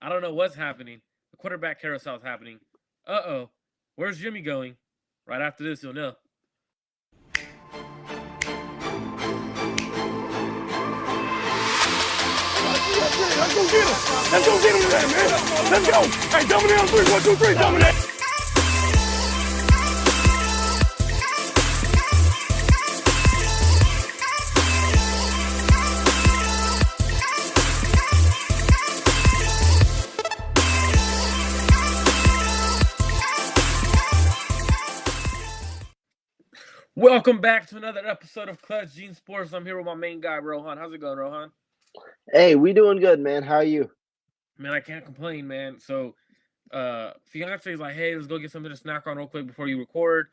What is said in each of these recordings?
I don't know what's happening. The quarterback carousel is happening. Uh-oh. Where's Jimmy going? Right after this, you'll know. Let's go get him. Let's go get him today, man. Let's go. Hey, dominate on 3. 1, 2, 3. Dominate. Welcome back to another episode of Clutch Gene Sports. I'm here with my main guy, Rohan. How's it going, Rohan? Hey, we doing good, man. How are you? Man, I can't complain, man. So, fiance's like, hey, let's go get something to snack on real quick before you record.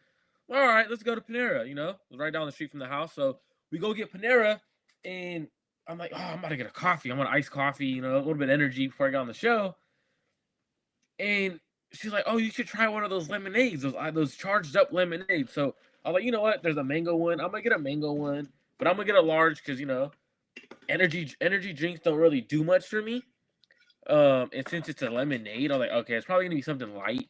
All right, let's go to Panera, It's right down the street from the house. So we go get Panera, and I'm like, oh, I'm about to get a coffee. I want iced coffee, a little bit of energy before I get on the show. And she's like, oh, you should try one of those lemonades, those charged up lemonades. So I was like, you know what? There's a mango one. I'm going to get a mango one, but I'm going to get a large because, energy drinks don't really do much for me. And since it's a lemonade, I was like, okay, it's probably going to be something light,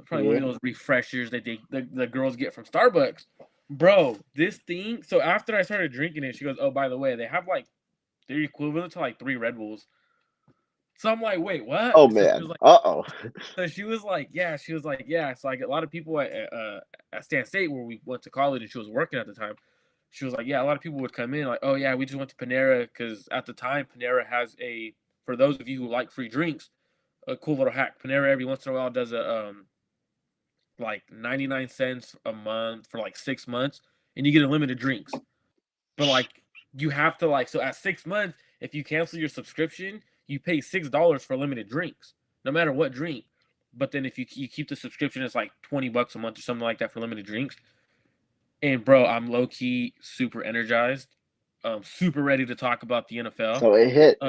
Probably one of those refreshers that the girls get from Starbucks. Bro, this thing, so after I started drinking it, she goes, oh, by the way, they have, they're equivalent to, 3 Red Bulls. So I'm like, wait, what? Oh, So man. like, uh-oh. So she was like, yeah. So I get a lot of people at Stan State where we went to college and she was working at the time. She was like, yeah, a lot of people would come in like, oh, yeah, we just went to Panera because at the time Panera has for those of you who like free drinks, a cool little hack. Panera every once in a while does a 99 cents a month for 6 months and you get unlimited drinks. But you have to so at 6 months, if you cancel your subscription, you pay $6 for limited drinks, no matter what drink. But then if you keep the subscription, it's $20 a month or something like that for limited drinks. And bro, I'm low key super energized, super ready to talk about the NFL. So it hit.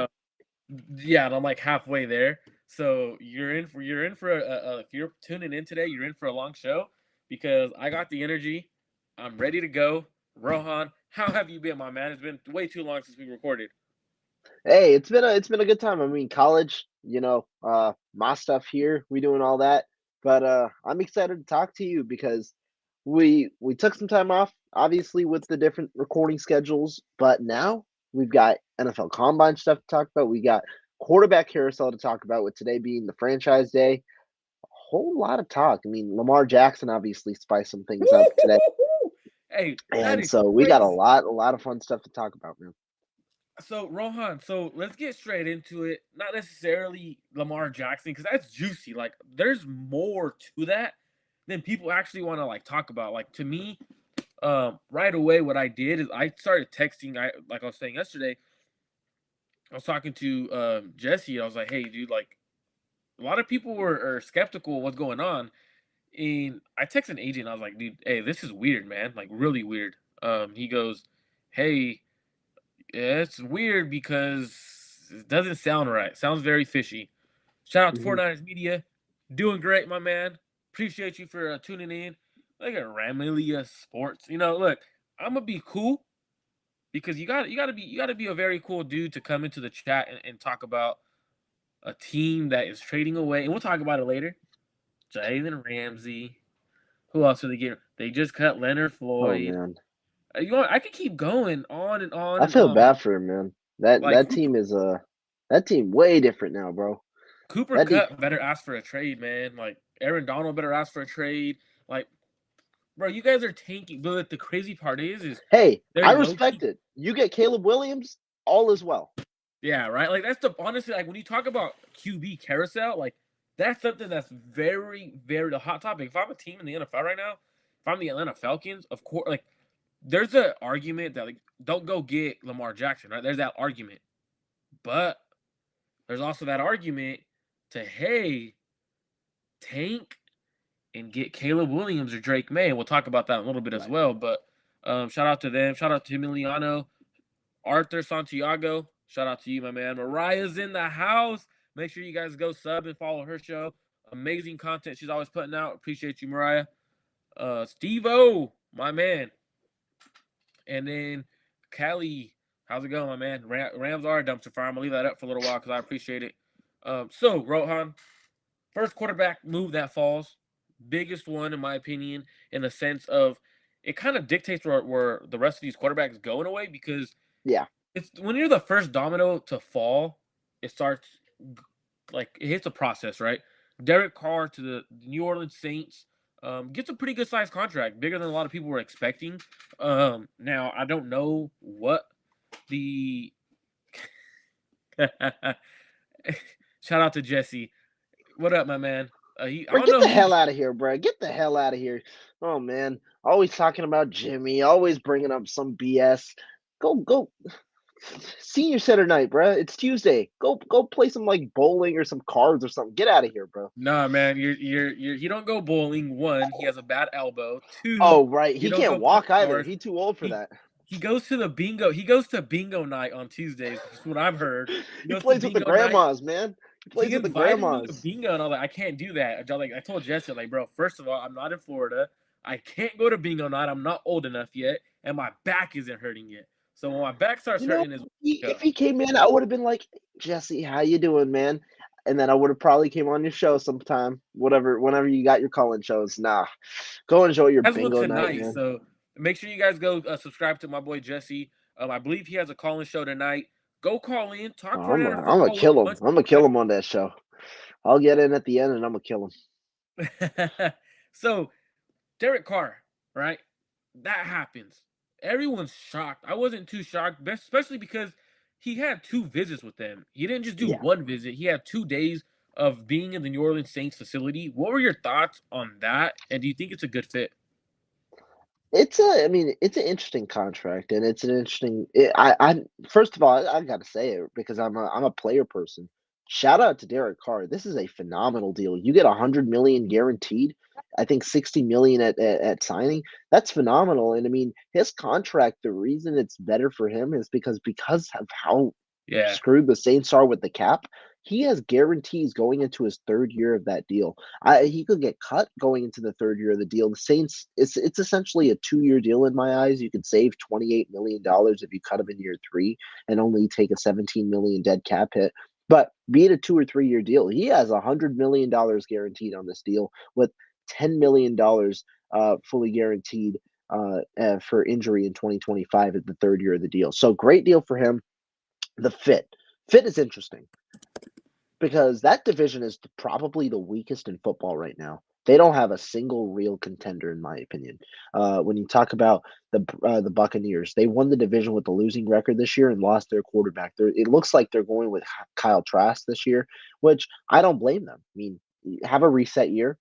Yeah, and I'm halfway there. So you're in for if you're tuning in today, you're in for a long show because I got the energy. I'm ready to go. Rohan, how have you been, my man? It's been way too long since we recorded. Hey, it's been a good time. I mean, college, my stuff here, we doing all that. But I'm excited to talk to you because we took some time off, obviously with the different recording schedules, but now we've got NFL Combine stuff to talk about. We got quarterback carousel to talk about, with today being the franchise day. A whole lot of talk. I mean, Lamar Jackson obviously spiced some things up today. Hey, and so we got a lot of fun stuff to talk about, man. So Rohan, let's get straight into it. Not necessarily Lamar Jackson because that's juicy. There's more to that than people actually want to talk about. To me, right away, what I did is I started texting. I was saying yesterday, I was talking to Jesse. I was like, hey, dude, a lot of people are skeptical of what's going on. And I texted AJ and I was like, dude, hey, this is weird, man. Really weird. He goes, hey, yeah, it's weird because it doesn't sound right. Sounds very fishy. Shout out to 49ers Media. Doing great, my man. Appreciate you for tuning in. Look at Ramilia Sports. Look, I'm gonna be cool because you gotta be a very cool dude to come into the chat and talk about a team that is trading away. And we'll talk about it later. Jalen Ramsey. Who else are they getting? They just cut Leonard Floyd. Oh, man. I could keep going on and on. I feel bad for him, man. That team is that team way different now, bro. Cooper Kupp better ask for a trade, man. Aaron Donald better ask for a trade. Bro, you guys are tanking. But the crazy part is hey, I respect it. You get Caleb Williams, all is well. Yeah, right. That's honestly when you talk about QB carousel, that's something that's very, very the hot topic. If I'm a team in the NFL right now, if I'm the Atlanta Falcons, of course, there's an argument that don't go get Lamar Jackson, right? There's that argument, but there's also that argument to tank and get Caleb Williams or Drake May. And we'll talk about that in a little bit as well. But shout out to them. Shout out to Emiliano, Arthur Santiago. Shout out to you, my man. Mariah's in the house. Make sure you guys go sub and follow her show. Amazing content she's always putting out. Appreciate you, Mariah. Steve-O, my man. And then Callie, how's it going, my man? Rams are a dumpster fire. I'm going to leave that up for a little while because I appreciate it. So Rohan, first quarterback move that falls, biggest one in my opinion, in the sense of it kind of dictates where the rest of these quarterbacks go in a way because Yeah. it's when you're the first domino to fall, it starts like it hits a process, right? Derek Carr to the New Orleans Saints gets a pretty good sized contract, bigger than a lot of people were expecting. Now I don't know what the shout out to Jesse. What up, my man? I Bro, don't get know the who hell out of here, bro. Get the hell out of here. Oh man, always talking about Jimmy, always bringing up some BS. Go. Senior center night, bro. It's Tuesday. Go play some like bowling or some cards or something. Get out of here, bro. Nah, man, he don't go bowling. One, he has a bad elbow. Two, Oh right, he he don't can't go playing walk either. cards. He too old for He that. he goes to the bingo. He goes to bingo night on Tuesdays. That's what I've heard. He He goes to plays with the bingo night. grandmas, man. He He plays with the invited me to grandmas. bingo, and I was like, I can't do that. I told Jesse, like, bro, first of all, I'm not in Florida. I can't go to bingo night. I'm not old enough yet, and my back isn't hurting yet. So when my back starts You know, hurting, is when I if go. he came in, I would have been like, Jesse, how you doing, man? And then I would have probably came on your show sometime, whatever, whenever you got your calling shows. Nah, go enjoy your Has one bingo night, tonight, man. so make sure you guys go subscribe to my boy Jesse. I believe he has a call-in show tonight. Go call in, Oh, talk I'm Fortnite gonna, I'm gonna football with kill a him. bunch I'm gonna kill him on that show. I'll get in at the end and I'm gonna kill him. of so Derek Carr, right? That happens. Everyone's shocked. I wasn't too shocked, especially because he had 2 visits with them. He didn't just do Yeah. 1 visit. He had 2 days of being in the New Orleans Saints facility. What were your thoughts on that? And do you think it's a good fit? I mean, it's an interesting contract, and it's an interesting. First of all, I gotta say it because I'm a player person. Shout out to Derek Carr. This is a phenomenal deal. You get 100 million guaranteed. I think 60 million at signing. That's phenomenal. And I mean, his contract. The reason it's better for him is because of how Yeah. screwed the Saints are with the cap. He has guarantees going into his third year of that deal. He could get cut going into the third year of the deal. The Saints, it's essentially a 2 year deal in my eyes. You could save $28 million if you cut him in year three and only take a 17 million dead cap hit. But be it a 2 or 3 year deal, he has $100 million guaranteed on this deal with $10 million fully guaranteed for injury in 2025 at the third year of the deal. So great deal for him. The fit is interesting because that division is probably the weakest in football right now. They don't have a single real contender, in my opinion. When you talk about the Buccaneers, they won the division with the losing record this year and lost their quarterback. It looks like they're going with Kyle Trask this year, which I don't blame them. I mean, have a reset year.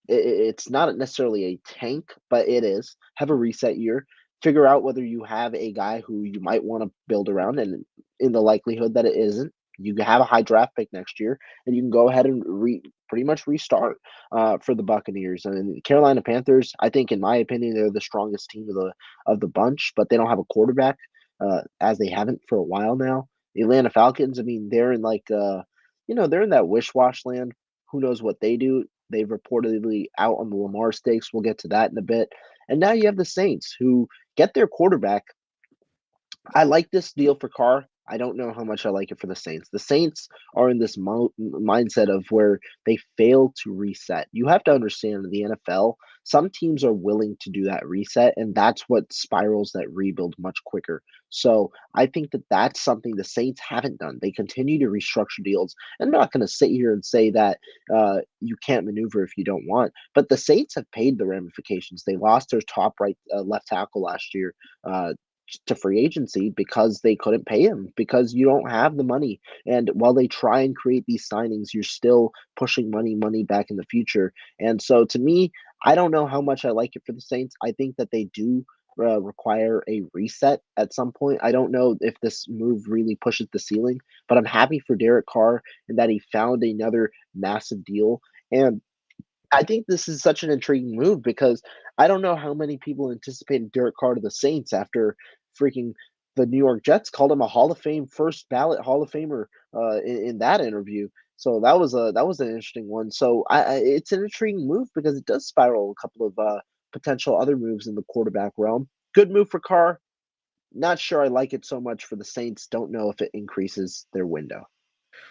It's not necessarily a tank, but it is. Have a reset year. Figure out whether you have a guy who you might want to build around, and in the likelihood that it isn't, you have a high draft pick next year, and you can go ahead and pretty much restart for the Buccaneers. And the Carolina Panthers, I think, in my opinion, they're the strongest team of the bunch, but they don't have a quarterback, as they haven't for a while now. The Atlanta Falcons, I mean, they're in like they're in that wish wash land. Who knows what they do? They've reportedly out on the Lamar stakes. We'll get to that in a bit. And now you have the Saints who get their quarterback. I like this deal for Carr. I don't know how much I like it for the Saints. The Saints are in this mindset of where they fail to reset. You have to understand in the NFL, some teams are willing to do that reset, and that's what spirals that rebuild much quicker. So I think that that's something the Saints haven't done. They continue to restructure deals. And I'm not going to sit here and say that you can't maneuver if you don't want, but the Saints have paid the ramifications. They lost their top right left tackle last year. To free agency because they couldn't pay him because you don't have the money. And while they try and create these signings, you're still pushing money back in the future. And so to me, I don't know how much I like it for the Saints. I think that they do require a reset at some point. I don't know if this move really pushes the ceiling, but I'm happy for Derek Carr and that he found another massive deal. And I think this is such an intriguing move because I don't know how many people anticipated Derek Carr to the Saints after freaking the New York Jets called him a Hall of Fame first ballot Hall of Famer in that interview. So that was an interesting one. So it's an intriguing move because it does spiral a couple of potential other moves in the quarterback realm. Good move for Carr. Not sure I like it so much for the Saints. Don't know if it increases their window.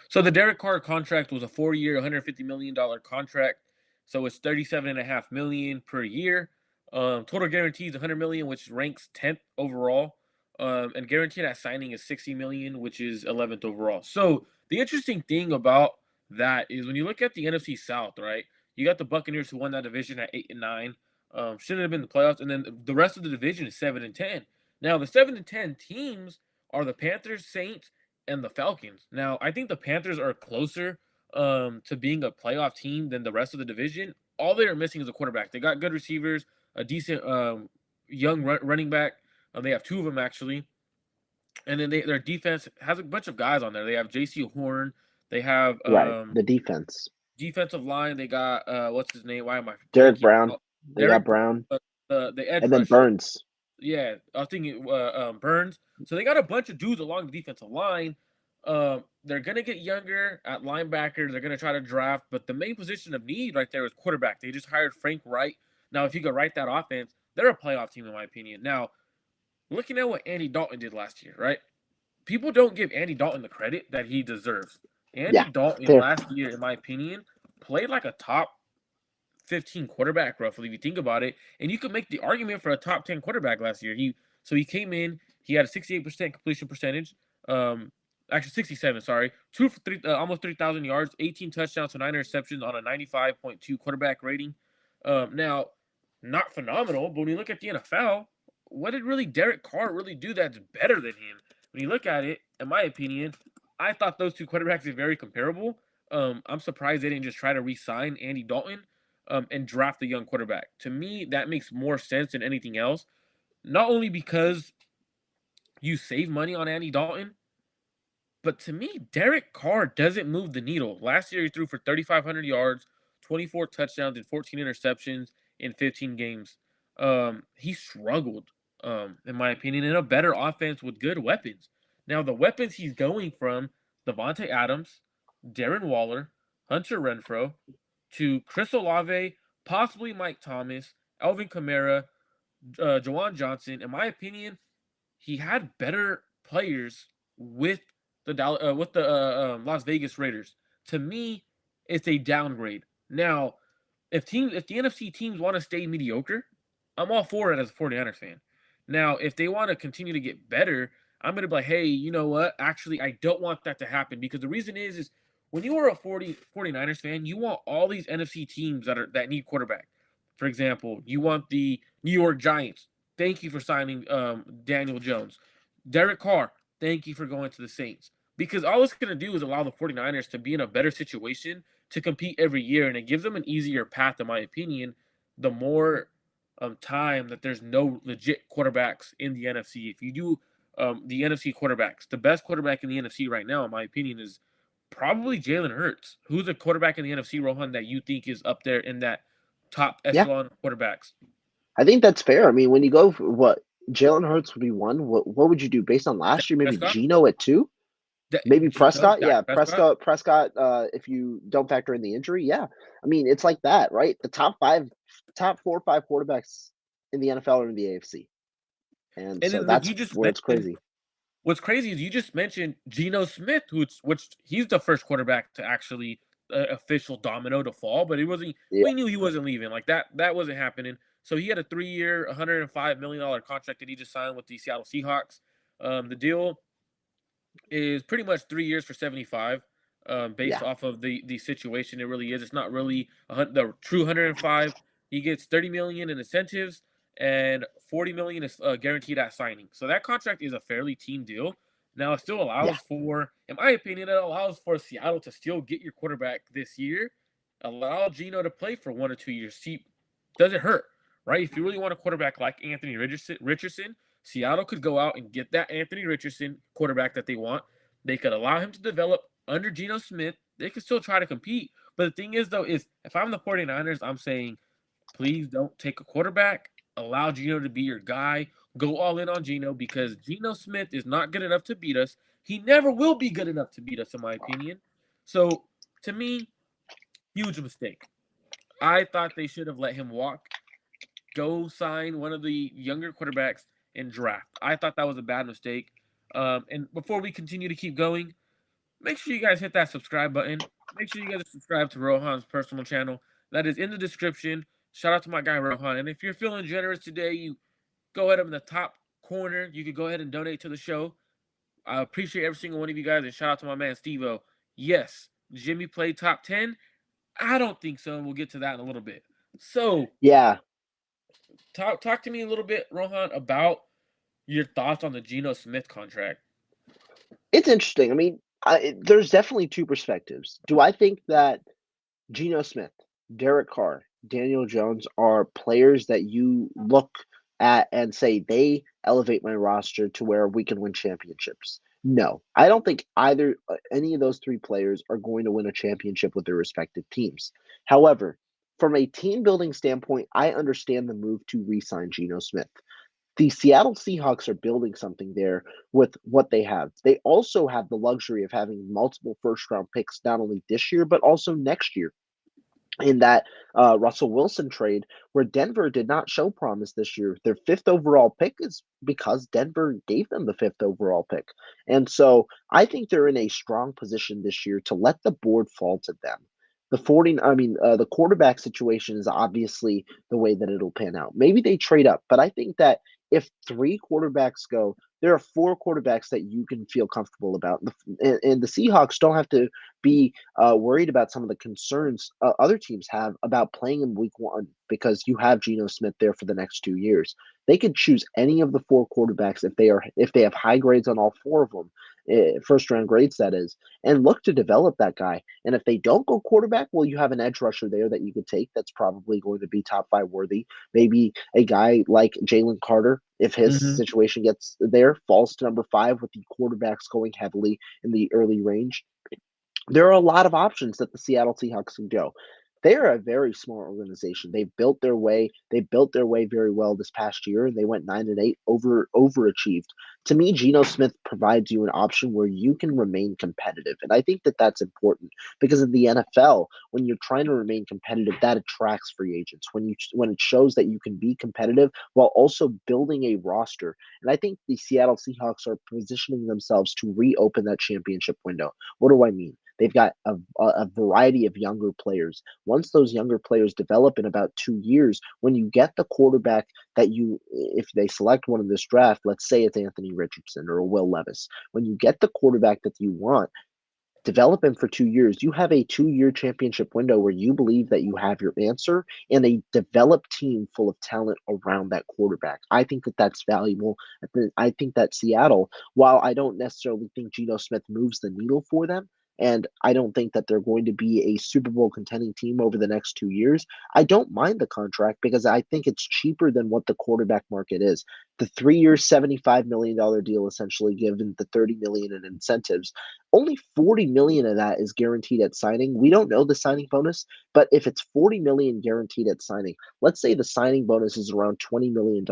So the Derek Carr contract was a 4-year, $150 million contract. So it's 37.5 million per year. Total guarantees 100 million, which ranks 10th overall. And guaranteed at signing is 60 million, which is 11th overall. So the interesting thing about that is when you look at the NFC South, right? You got the Buccaneers who won that division at 8-9. Shouldn't have been the playoffs, and then the rest of the division is 7-10. Now the 7-10 teams are the Panthers, Saints, and the Falcons. Now, I think the Panthers are closer to being a playoff team than the rest of the division. All they are missing is a quarterback. They got good receivers, a decent young running back. They have two of them actually, and then their defense has a bunch of guys on there. They have J.C. Horn. They have Right. The defense. defensive line. They got what's his name? Why am I Derek blanking? Brown. They got Derek, Brown. the edge And then rusher. Burns. Yeah, I was thinking Burns. So they got a bunch of dudes along the defensive line. They're gonna get younger at linebacker. They're gonna try to draft, but the main position of need right there is quarterback. They just hired Frank Wright. Now, if you could write that offense, they're a playoff team in my opinion. Now, looking at what Andy Dalton did last year, right? People don't give Andy Dalton the credit that he deserves. Andy Yeah. Dalton Fair. last year, in my opinion, played like a top 15 quarterback roughly if you think about it, and you could make the argument for a top 10 quarterback last year. He came in, he had a 68% completion percentage, actually 67, sorry, two for three, almost 3,000 yards, 18 touchdowns, so 9 interceptions on a 95.2 quarterback rating. Now, not phenomenal, but when you look at the NFL, what did really Derek Carr really do that's better than him? When you look at it, in my opinion, I thought those two quarterbacks are very comparable. I'm surprised they didn't just try to re-sign Andy Dalton and draft a young quarterback. To me, that makes more sense than anything else. Not only because you save money on Andy Dalton, but to me, Derek Carr doesn't move the needle. Last year, he threw for 3,500 yards, 24 touchdowns, and 14 interceptions in 15 games. He struggled, in my opinion, in a better offense with good weapons. Now, the weapons he's going from Devontae Adams, Darren Waller, Hunter Renfro, to Chris Olave, possibly Mike Thomas, Alvin Kamara, Jawan Johnson. In my opinion, he had better players with the Las Vegas Raiders. To me, it's a downgrade. Now, if the NFC teams want to stay mediocre, I'm all for it as a 49ers fan. Now, if they want to continue to get better, I'm going to be like, hey, you know what? Actually, I don't want that to happen because the reason is when you are a 49ers fan, you want all these NFC teams that need quarterback. For example, you want the New York Giants. Thank you for signing Daniel Jones. Derek Carr, thank you for going to the Saints. Because all it's going to do is allow the 49ers to be in a better situation to compete every year, and it gives them an easier path, in my opinion, the more time that there's no legit quarterbacks in the NFC. If you do the NFC quarterbacks, the best quarterback in the NFC right now, in my opinion, is probably Jalen Hurts. Who's a quarterback in the NFC, Rohan, that you think is up there in that top Yeah. echelon of quarterbacks? I think that's fair. I mean, when you go for what Jalen Hurts would be one, what would you do based on last year? Maybe Prescott? Geno at two? Maybe Prescott? Yeah, Prescott, if you don't factor in the injury, yeah. I mean, it's like that, right? The top 4 or 5 quarterbacks in the NFL are in the AFC. And And so then look, that's you just where it's mentioned crazy. what's crazy is you just mentioned Geno Smith, which he's the first quarterback to actually official domino to fall, but it wasn't. Yeah. We knew he wasn't leaving. Like that wasn't happening. So he had a 3-year, $105 million contract that he just signed with the Seattle Seahawks. The deal is pretty much 3 years for 75, based Yeah. off of the situation. It really is. It's not really the true 105. He gets 30 million in incentives and 40 million is guaranteed at signing. So that contract is a fairly team deal. Now it still Yeah. allows for, in my opinion, it allows for Seattle to still get your quarterback this year. Allow Geno to play for 1 or 2 years. See, doesn't hurt, right? If you really want a quarterback like Anthony Richardson, Seattle could go out and get that Anthony Richardson quarterback that they want. They could allow him to develop under Geno Smith. They could still try to compete. But the thing is, though, is if I'm the 49ers, I'm saying, please don't take a quarterback. Allow Geno to be your guy. Go all in on Geno because Geno Smith is not good enough to beat us. He never will be good enough to beat us, in my opinion. So, to me, huge mistake. I thought they should have let him walk. Go sign one of the younger quarterbacks and draft. I thought that was a bad mistake. And before we continue to keep going, make sure you guys hit that subscribe button. Make sure you guys subscribe to Rohan's personal channel. That is in the description. Shout out to my guy Rohan. And if you're feeling generous today, you go ahead in the top corner. You can go ahead and donate to the show. I appreciate every single one of you guys. And shout out to my man Steve-O. Yes, Jimmy played top 10. I don't think so. And we'll get to that in a little bit. So, Yeah, talk to me a little bit, Rohan, about your thoughts on the Geno Smith contract. it's interesting. I mean, there's definitely two perspectives. Do I think that Geno Smith, Derek Carr, Daniel Jones are players that you look at and say they elevate my roster to where we can win championships? No, I don't think either any of those three players are going to win a championship with their respective teams. However, from a team building standpoint, I understand the move to re-sign Geno Smith. The Seattle Seahawks are building something there with what they have. They also have the luxury of having multiple first round picks, not only this year, but also next year in that Russell Wilson trade, where Denver did not show promise this year. Their fifth overall pick is because Denver gave them the fifth overall pick. And so I think they're in a strong position this year to let the board fall to them. The quarterback situation is obviously the way that it'll pan out. Maybe they trade up, but I think that if three quarterbacks go, there are four quarterbacks that you can feel comfortable about. And the Seahawks don't have to be worried about some of the concerns other teams have about playing in week one because you have Geno Smith there for the next 2 years. They could choose any of the four quarterbacks if they have high grades on all four of them, first round grades that is, and look to develop that guy. And if they don't go quarterback, well, you have an edge rusher there that you could take that's probably going to be top five worthy. Maybe a guy like Jalen Carter, if his Mm-hmm. situation gets there, falls to number five with the quarterbacks going heavily in the early range. There are a lot of options that the Seattle Seahawks can go. They are a very smart organization. They built their way very well this past year, and they went 9-8, overachieved. To me, Geno Smith provides you an option where you can remain competitive, and I think that that's important because in the NFL, when you're trying to remain competitive, that attracts free agents. When it shows that you can be competitive while also building a roster, and I think the Seattle Seahawks are positioning themselves to reopen that championship window. What do I mean? They've got a variety of younger players. Once those younger players develop in about 2 years, when you get the quarterback if they select one in this draft, let's say it's Anthony Richardson or Will Levis, when you get the quarterback that you want, develop him for 2 years, you have a 2-year championship window where you believe that you have your answer and a developed team full of talent around that quarterback. I think that that's valuable. I think that Seattle, while I don't necessarily think Geno Smith moves the needle for them, and I don't think that they're going to be a Super Bowl contending team over the next 2 years, I don't mind the contract because I think it's cheaper than what the quarterback market is. The 3 year, $75 million deal, essentially given the $30 million in incentives, only 40 million of that is guaranteed at signing. We don't know the signing bonus, but if it's 40 million guaranteed at signing, let's say the signing bonus is around $20 million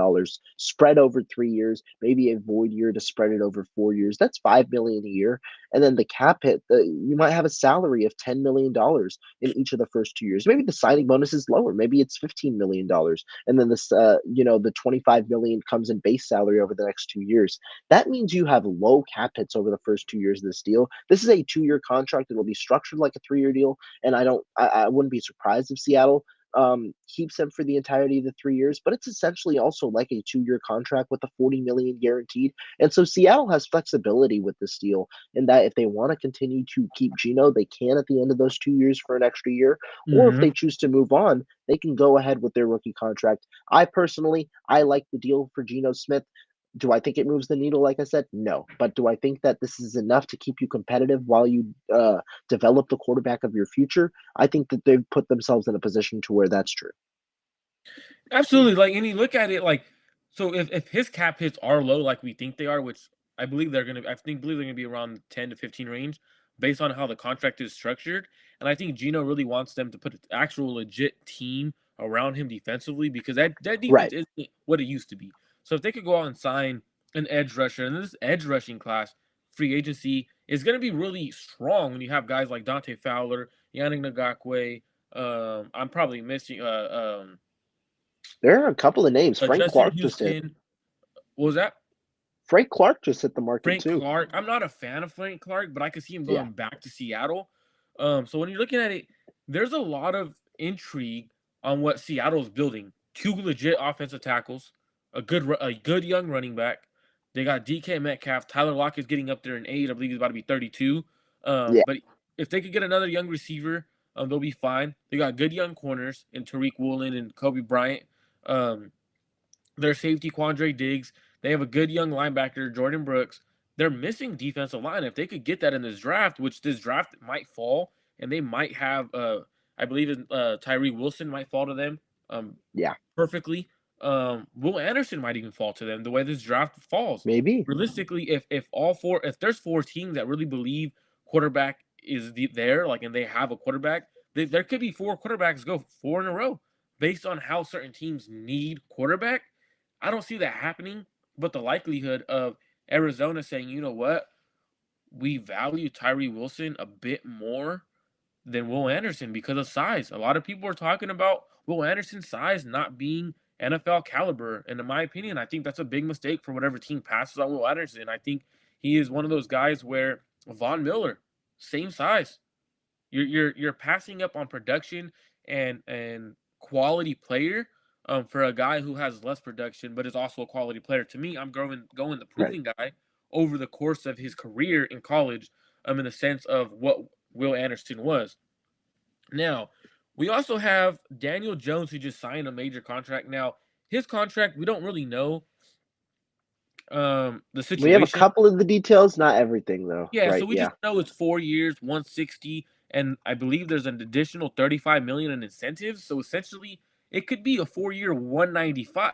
spread over 3 years, maybe a void year to spread it over 4 years. That's 5 million a year. And then the cap hit, you might have a salary of $10 million in each of the first 2 years. Maybe the signing bonus is lower. Maybe it's $15 million. And then the 25 million comes in base salary over the next 2 years. That means you have low cap hits over the first 2 years of this deal. This is a 2-year contract. It'll be structured like a 3-year deal, and I wouldn't be surprised if Seattle keeps him for the entirety of the 3 years. But it's essentially also like a 2-year contract with a 40 million guaranteed. And so Seattle has flexibility with this deal in that if they want to continue to keep Geno, they can at the end of those 2 years for an extra year, or if Mm-hmm. they choose to move on, they can go ahead with their rookie contract. I like the deal for Geno Smith. Do I think it moves the needle? Like I said, no. But do I think that this is enough to keep you competitive while you develop the quarterback of your future? I think that they've put themselves in a position to where that's true. Absolutely. Like, and you look at it like, so if his cap hits are low, like we think they are, which believe they're gonna be around 10 to 15 range, based on how the contract is structured. And I think Gino really wants them to put an actual legit team around him defensively because that defense Right. isn't what it used to be. So if they could go out and sign an edge rusher, and this edge rushing class, free agency is gonna be really strong when you have guys like Dante Fowler, Yannick Ngakwe. I'm probably missing There are a couple of names. Frank Justin Clark just hit. Houston. What was that? Frank Clark just hit the market Frank too. Clark. I'm not a fan of Frank Clark, but I could see him Yeah. going back to Seattle. So when you're looking at it, there's a lot of intrigue on what Seattle's building. Two legit offensive tackles, a good young running back. They got DK Metcalf. Tyler Lockett's getting up there in age. I believe he's about to be 32. Yeah. But if they could get another young receiver, they'll be fine. They got good young corners in Tariq Woolen and Kobe Bryant. Their safety Quandre Diggs. They have a good young linebacker, Jordan Brooks. They're missing defensive line. If they could get that in this draft, which this draft might fall, and they might have, I believe, Tyree Wilson might fall to them Yeah. perfectly. Will Anderson might even fall to them the way this draft falls. Maybe. Realistically, if there's four teams that really believe quarterback is there, like, and they have a quarterback, there could be four quarterbacks go four in a row based on how certain teams need quarterback. I don't see that happening, but the likelihood of Arizona saying, you know what, we value Tyree Wilson a bit more than Will Anderson because of size. A lot of people are talking about Will Anderson's size not being NFL caliber. And in my opinion, I think that's a big mistake for whatever team passes on Will Anderson. I think he is one of those guys where Von Miller, same size. You're passing up on production and quality player for a guy who has less production but is also a quality player. To me, I'm going the Right. proven guy over the course of his career in college, in the sense of what Will Anderson was. Now, we also have Daniel Jones who just signed a major contract. Now, his contract, we don't really know the We have a situation. couple of the details, not everything though. Yeah, so Right. we Yeah. just know it's 4 years, 160, and I believe there's an additional 35 million in incentives. So essentially, it could be a 4-year 195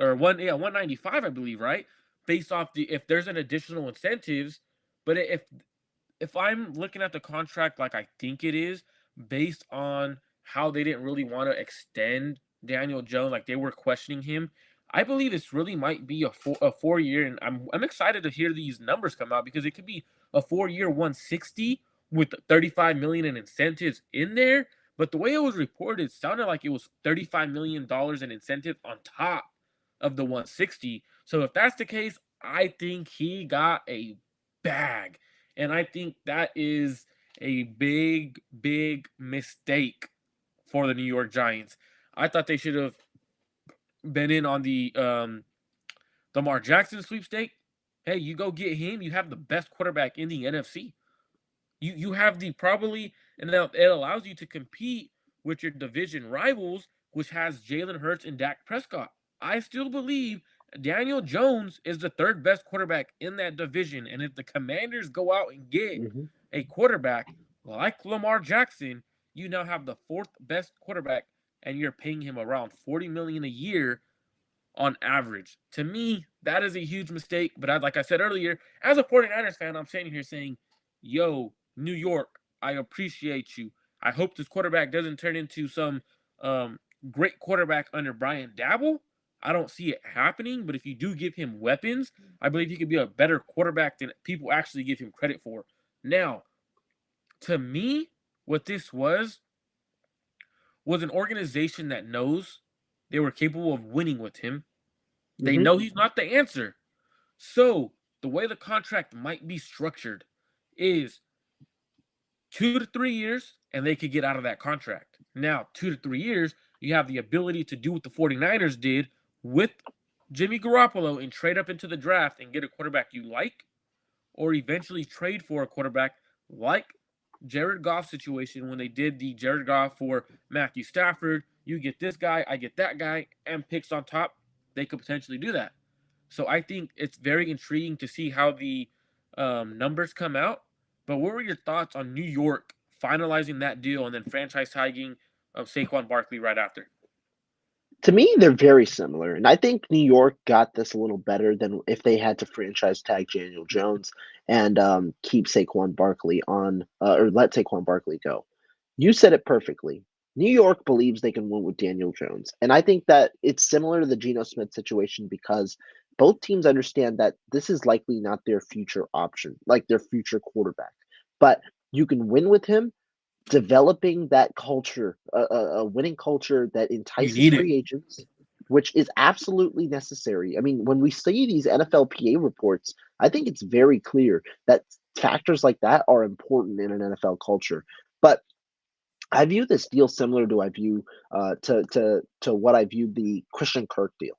or 195, I believe, right? Based off if there's an additional incentives, but if I'm looking at the contract like I think it is, based on how they didn't really want to extend Daniel Jones, like they were questioning him, I believe this really might be a 4 year, and I'm excited to hear these numbers come out because it could be a 4-year 160 with 35 million in incentives in there. But the way it was reported, it sounded like it was $35 million in incentive on top of the 160. So if that's the case, I think he got a bag. And I think that is a big, big mistake for the New York Giants. I thought they should have been in on the Lamar Jackson sweepstake. Hey, you go get him. You have the best quarterback in the NFC. You have the probably, and now it allows you to compete with your division rivals, which has Jalen Hurts and Dak Prescott. I still believe Daniel Jones is the third best quarterback in that division, and if the Commanders go out and get Hmm. a quarterback like Lamar Jackson, you now have the fourth best quarterback, and you're paying him around 40 million a year on average. To me, that is a huge mistake. But like I said earlier, as a 49ers fan, I'm sitting here saying, yo, New York, I appreciate you. I hope this quarterback doesn't turn into some great quarterback under Brian Dabble. I don't see it happening, but if you do give him weapons, I believe he could be a better quarterback than people actually give him credit for. Now, to me, what this was an organization that knows they were capable of winning with him. They Hmm. know he's not the answer. So the way the contract might be structured is 2 to 3 years, and they could get out of that contract. Now, 2 to 3 years, you have the ability to do what the 49ers did with Jimmy Garoppolo and trade up into the draft and get a quarterback you like, or eventually trade for a quarterback like Jared Goff situation when they did the Jared Goff for Matthew Stafford. You get this guy, I get that guy, and picks on top. They could potentially do that. So I think it's very intriguing to see how the numbers come out. But what were your thoughts on New York finalizing that deal and then franchise tagging Saquon Barkley right after? To me, they're very similar, and I think New York got this a little better than if they had to franchise tag Daniel Jones and keep Saquon Barkley on, or let Saquon Barkley go. You said it perfectly. New York believes they can win with Daniel Jones, and I think that it's similar to the Geno Smith situation because both teams understand that this is likely not their future option, like their future quarterback. But you can win with him, developing that culture, a winning culture that You entices need it. free agents, which is absolutely necessary. I mean, when we see these NFLPA reports, I think it's very clear that factors like that are important in an NFL culture. But I view this deal similar to I view to what I viewed the Christian Kirk deal.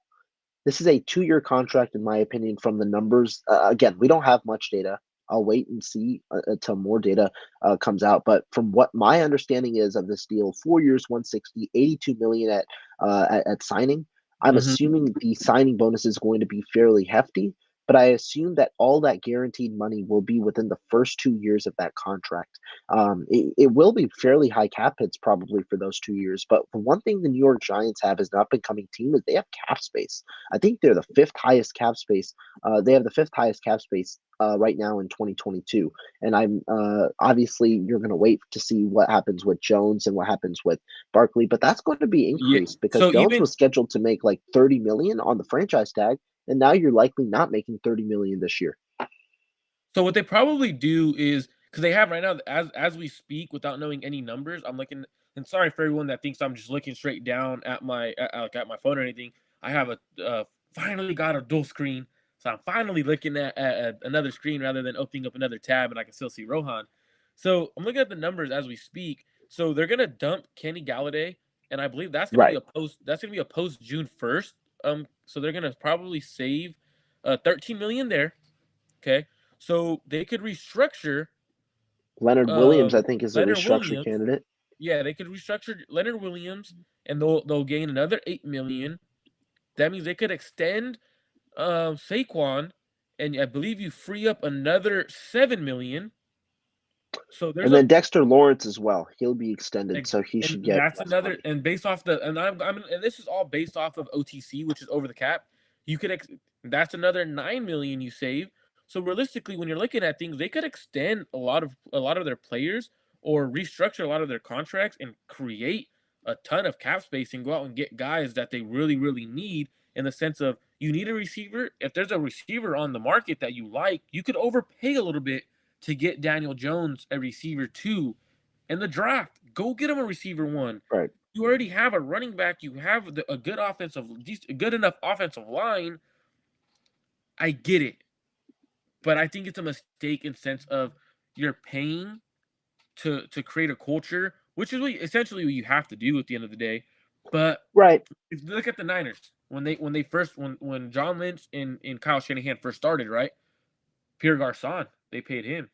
This is a 2-year contract, in my opinion, from the numbers. Again, we don't have much data. I'll wait and see until more data comes out. But from what my understanding is of this deal, 4 years, 160, 82 million at signing. I'm Mhm. assuming the signing bonus is going to be fairly hefty, but I assume that all that guaranteed money will be within the first 2 years of that contract. It will be fairly high cap hits probably for those 2 years. But the one thing the New York Giants have as an up and coming team is they have cap space. I think they're the fifth highest cap space. They have the fifth highest cap space right now in 2022. And I'm obviously you're going to wait to see what happens with Jones and what happens with Barkley, but that's going to be Yeah. increased because So Jones even was scheduled to make like 30 million on the franchise tag, and now you're likely not making 30 million this year. So what they probably do is because they have right now, as we speak, without knowing any numbers, I'm looking. And sorry for everyone that thinks I'm just looking straight down at my at my phone or anything. I have finally got a dual screen, so I'm finally looking at another screen rather than opening up another tab, and I can still see Rohan. So I'm looking at the numbers as we speak. So they're gonna dump Kenny Galladay, and I believe that's gonna be Right. a post. That's gonna be a post June 1st. So they're gonna probably save 13 million there. Okay. So they could restructure Leonard Williams, I think, is a Leonard restructure Williams. candidate. Yeah, they could restructure Leonard Williams, and they'll gain another 8 million. That means they could extend Saquon, and I believe you free up another 7 million. So there's And a then Dexter Lawrence as well. He'll be extended, so he and should get that's less another, money. and based off the, and this is all based off of OTC, which is over the cap. You could that's another 9 million you save. So realistically, when you're looking at things, they could extend a lot of their players or restructure a lot of their contracts and create a ton of cap space and go out and get guys that they really really need, in the sense of you need a receiver. If there's a receiver on the market that you like, you could overpay a little bit to get Daniel Jones a receiver too in the draft. Go get him a receiver one. Right. You already have a running back. You have a good enough offensive line. I get it, but I think it's a mistake in sense of you're paying to create a culture, which is essentially what you have to do at the end of the day. But Right. if you look at the Niners when John Lynch and Kyle Shanahan first started, right? Pierre Garcon, they paid him.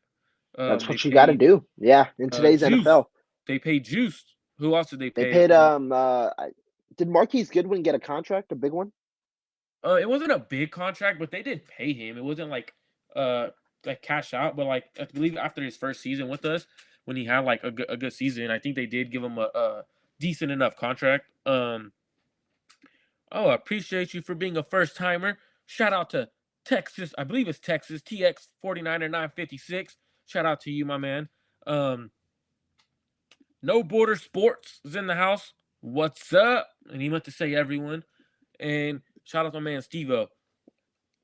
That's They what you got to paid do. Yeah, in today's Juice. NFL. They paid Juice. Who else did they They pay? paid did Marquise Goodwin get a contract, a big one? It wasn't a big contract, but they did pay him. It wasn't uh like cash out, but like I believe after his first season with us, when he had like a good season, I think they did give him a decent enough contract. Oh, I appreciate you for being a first timer. Shout out to Texas, I believe it's Texas TX 49er 956. Shout out to you, my man. Um, No Border Sports is in the house. What's up? And he meant to say everyone. And shout out to my man Steve-O.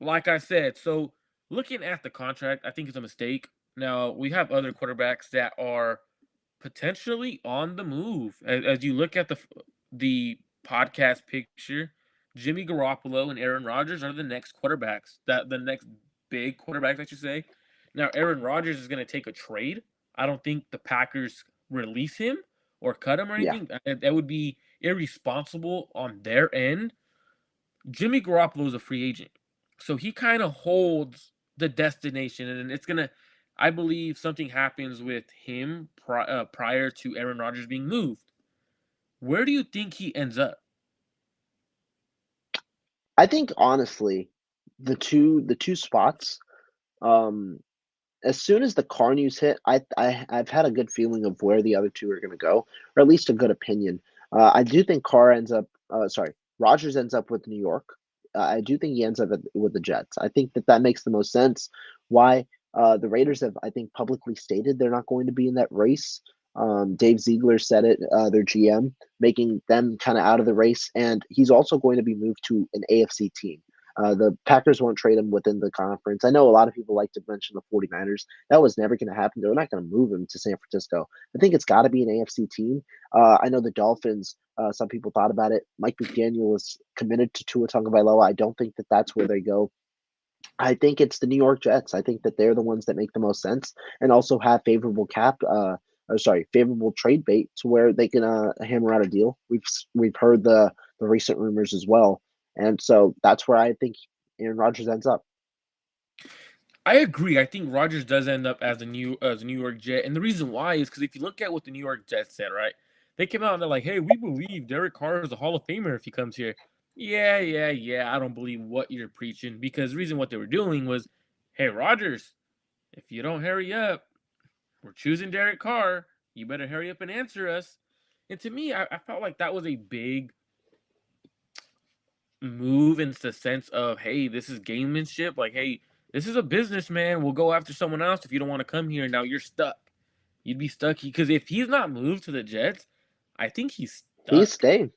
Like I said, so looking at the contract, I think it's a mistake. Now, we have other quarterbacks that are potentially on the move. As you look at the podcast picture, Jimmy Garoppolo and Aaron Rodgers are the next quarterbacks, that the next big quarterbacks, I should say. Now, Aaron Rodgers is going to take a trade. I don't think the Packers release him or cut him or Yeah. anything. That would be irresponsible on their end. Jimmy Garoppolo is a free agent, so he kind of holds the destination, and it's gonna. I believe something happens with him prior to Aaron Rodgers being moved. Where do you think he ends up? I think honestly, the two spots, um, as soon as the car news hit, I've had a good feeling of where the other two are going to go, or at least a good opinion. I do think Rogers ends up with New York. I do think he ends up with the Jets. I think that makes the most sense. Why? The Raiders have, I think, publicly stated they're not going to be in that race. Dave Ziegler said it, their GM, making them kind of out of the race, and he's also going to be moved to an AFC team. The Packers won't trade him within the conference. I know a lot of people like to mention the 49ers. That was never going to happen. They're not going to move him to San Francisco. I think it's got to be an AFC team. I know the Dolphins, some people thought about it. Mike McDaniel is committed to Tua Tagovailoa. I don't think that that's where they go. I think it's the New York Jets. I think that they're the ones that make the most sense and also have favorable favorable trade bait to where they can hammer out a deal. We've heard the recent rumors as well, and so that's where I think Aaron Rodgers ends up. I agree. I think Rodgers does end up as a New York Jet, and the reason why is because if you look at what the New York Jets said, right? They came out and they're like, "Hey, we believe Derek Carr is a Hall of Famer if he comes here." Yeah. I don't believe what you're preaching because the reason what they were doing was, "Hey, Rodgers, if you don't hurry up, we're choosing Derek Carr. You better hurry up and answer us." And to me, I felt like that was a big move in the sense of, hey, this is gamemanship. Like, hey, this is a businessman. We'll go after someone else if you don't want to come here. Now you're stuck. You'd be stuck because if he's not moved to the Jets, I think he's He's stuck. staying.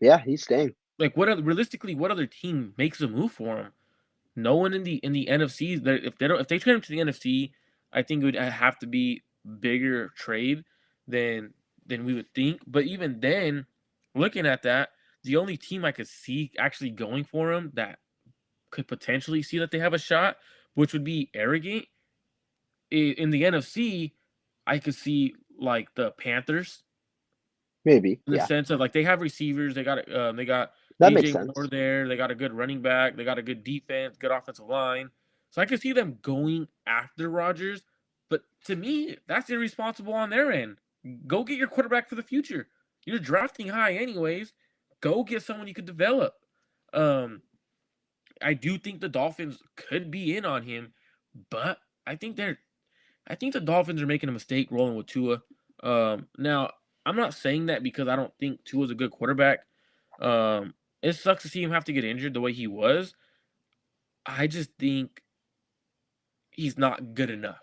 Yeah, he's staying. Like, realistically, what other team makes a move for him? No one in the NFC. If they trade him to the NFC, I think it would have to be bigger trade than we would think. But even then, looking at that, the only team I could see actually going for him that could potentially see that they have a shot, which would be arrogant. In the NFC, I could see like the Panthers Maybe. in the Yeah, sense of like they have receivers, they got that makes DJ sense. Moore there, they got a good running back, they got a good defense, good offensive line. So I could see them going after Rodgers, but to me, that's irresponsible on their end. Go get your quarterback for the future. You're drafting high anyways. Go get someone you could develop. Um, I do think the Dolphins could be in on him, but I think the Dolphins are making a mistake rolling with Tua. Now I'm not saying that because I don't think Tua's a good quarterback. It sucks to see him have to get injured the way he was. I just think he's not good enough.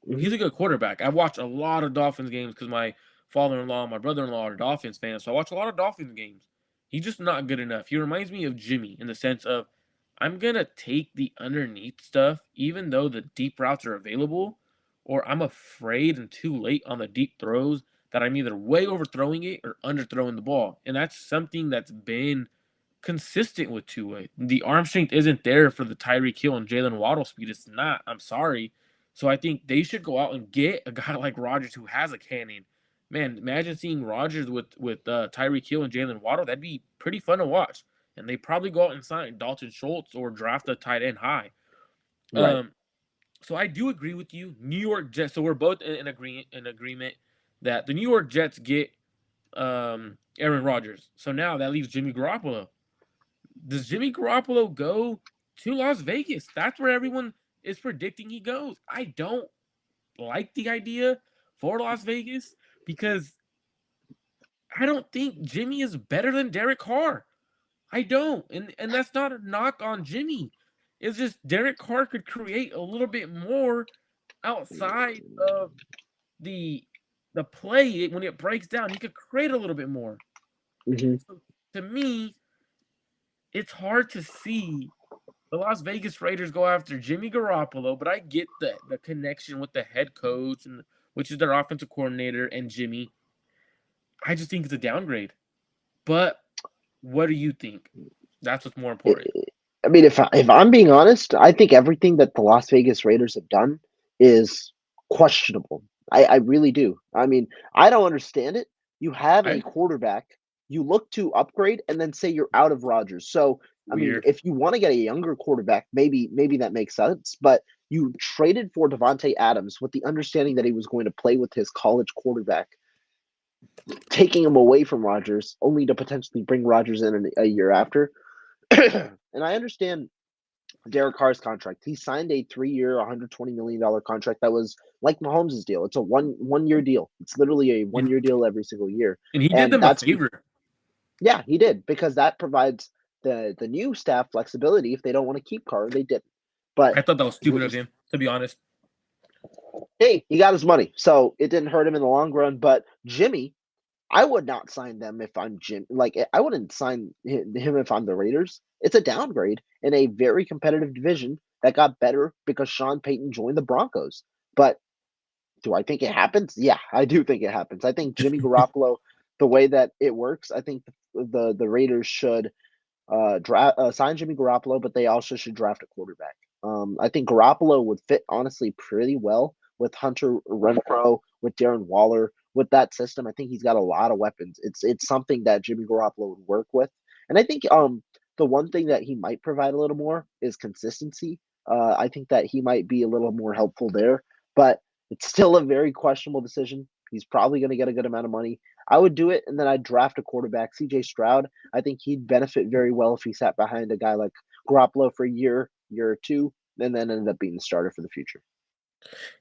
Hmm. He's a good quarterback. I watch a lot of Dolphins games because my father-in-law, and my brother-in-law are Dolphins fans, so I watch a lot of Dolphins games. He's just not good enough. He reminds me of Jimmy in the sense of I'm gonna take the underneath stuff, even though the deep routes are available, or I'm afraid and too late on the deep throws that I'm either way overthrowing it or underthrowing the ball. And that's something that's been consistent with Tua. The arm strength isn't there for the Tyreek Hill and Jalen Waddle speed. It's not. I'm sorry. So I think they should go out and get a guy like Rodgers who has a cannon. Man, imagine seeing Rodgers with Tyreek Hill and Jalen Waddle. That'd be pretty fun to watch. And they probably go out and sign Dalton Schultz or draft a tight end high. Right. So I do agree with you. New York Jets. So we're both in agreement that the New York Jets get Aaron Rodgers. So now that leaves Jimmy Garoppolo. Does Jimmy Garoppolo go to Las Vegas? That's where everyone is predicting he goes. I don't like the idea for Las Vegas because I don't think Jimmy is better than Derek Carr. I don't. And that's not a knock on Jimmy. It's just Derek Carr could create a little bit more outside of the play when it breaks down. He could create a little bit more. Hmm. So to me, it's hard to see the Las Vegas Raiders go after Jimmy Garoppolo, but I get the connection with the head coach and which is their offensive coordinator and Jimmy. I just think it's a downgrade. But what do you think? That's what's more important. I mean, if I'm being honest, I think everything that the Las Vegas Raiders have done is questionable. I really do. I mean, I don't understand it. You have a I quarterback, you look to upgrade, and then say you're out of Rodgers. So, I mean, weird. if you want to get a younger quarterback, maybe that makes sense. But you traded for Devontae Adams with the understanding that he was going to play with his college quarterback, taking him away from Rodgers, only to potentially bring Rodgers in a year after. And I understand Derek Carr's contract. He signed a 3-year, $120 million contract that was like Mahomes' deal. It's a one year deal. It's literally a And 1 year deal every single year. he did And them a that's favor. yeah, he did because that provides the new staff flexibility if they don't want to keep Carr. They didn't. But I thought that was stupid of him, to be honest. hey, he got his money, so it didn't hurt him in the long run. But Jimmy, I would not sign them if I'm Jim. Like I wouldn't sign him if I'm the Raiders. It's a downgrade in a very competitive division that got better because Sean Payton joined the Broncos. But do I think it happens? Yeah, I do think it happens. I think Jimmy Garoppolo, the way that it works, I think the Raiders should sign Jimmy Garoppolo, but they also should draft a quarterback. I think Garoppolo would fit honestly pretty well with Hunter Renfro, with Darren Waller, with that system. I think he's got a lot of weapons. It's something that Jimmy Garoppolo would work with, and I think the one thing that he might provide a little more is consistency. I think that he might be a little more helpful there, but it's still a very questionable decision. He's probably going to get a good amount of money. I would do it, and then I'd draft a quarterback, CJ Stroud. I think he'd benefit very well if he sat behind a guy like Garoppolo for a year or two, and then ended up being the starter for the future.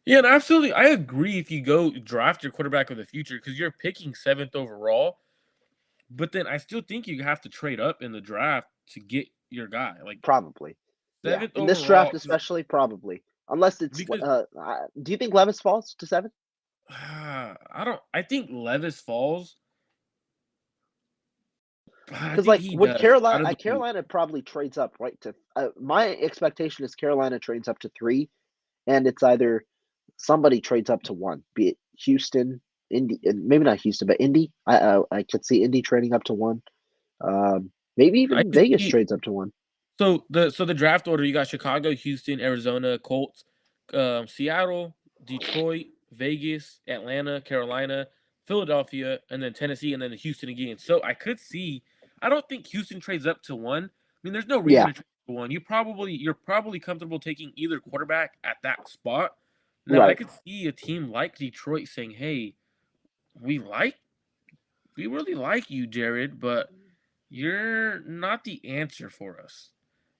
Yeah, and absolutely. I agree if you go draft your quarterback of the future because you're picking 7th overall. But then I still think you have to trade up in the draft to get your guy. Like Probably. Yeah. 7th In this draft, overall, especially, probably. Unless it's, because do you think Levis falls to 7? I think Levis falls. I Because think like he with does out of Carolina, the group. Carolina probably trades up right to. My expectation is Carolina trades up to 3, and it's either somebody trades up to 1, be it Houston, Indy, maybe not Houston, but Indy. I could see Indy trading up to 1. Maybe I even could Vegas see trades up to 1. so the draft order, you got Chicago, Houston, Arizona, Colts, Seattle, Detroit, Vegas, Atlanta, Carolina, Philadelphia, and then Tennessee, and then Houston again. So I could see. I don't think Houston trades up to 1. I mean, there's no reason Yeah, to trade up to 1. You're probably comfortable taking either quarterback at that spot. Now I right. could see a team like Detroit saying, "Hey, we like we really like you, Jared, but you're not the answer for us."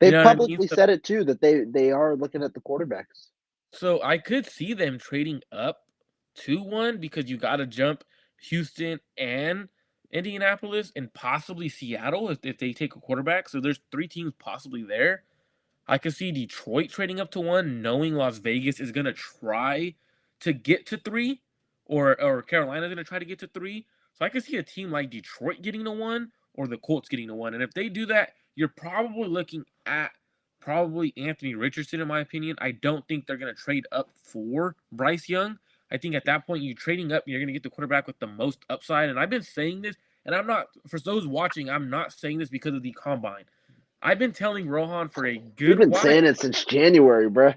You They've know what I mean? publicly said it too that they are looking at the quarterbacks. So I could see them trading up to 1 because you got to jump Houston and Indianapolis and possibly Seattle if they take a quarterback. So there's 3 teams possibly there. I could see Detroit trading up to 1, knowing Las Vegas is gonna try to get to 3, or Carolina's gonna try to get to 3. So I could see a team like Detroit getting to 1 or the Colts getting to 1. And if they do that, you're probably looking at probably Anthony Richardson, in my opinion. I don't think they're gonna trade up for Bryce Young. I think at that point, you trading up, you're gonna get the quarterback with the most upside. And I've been saying this, and I'm not for those watching, I'm not saying this because of the combine. I've been telling Rohan for a We've good been while. saying it since January, bruh.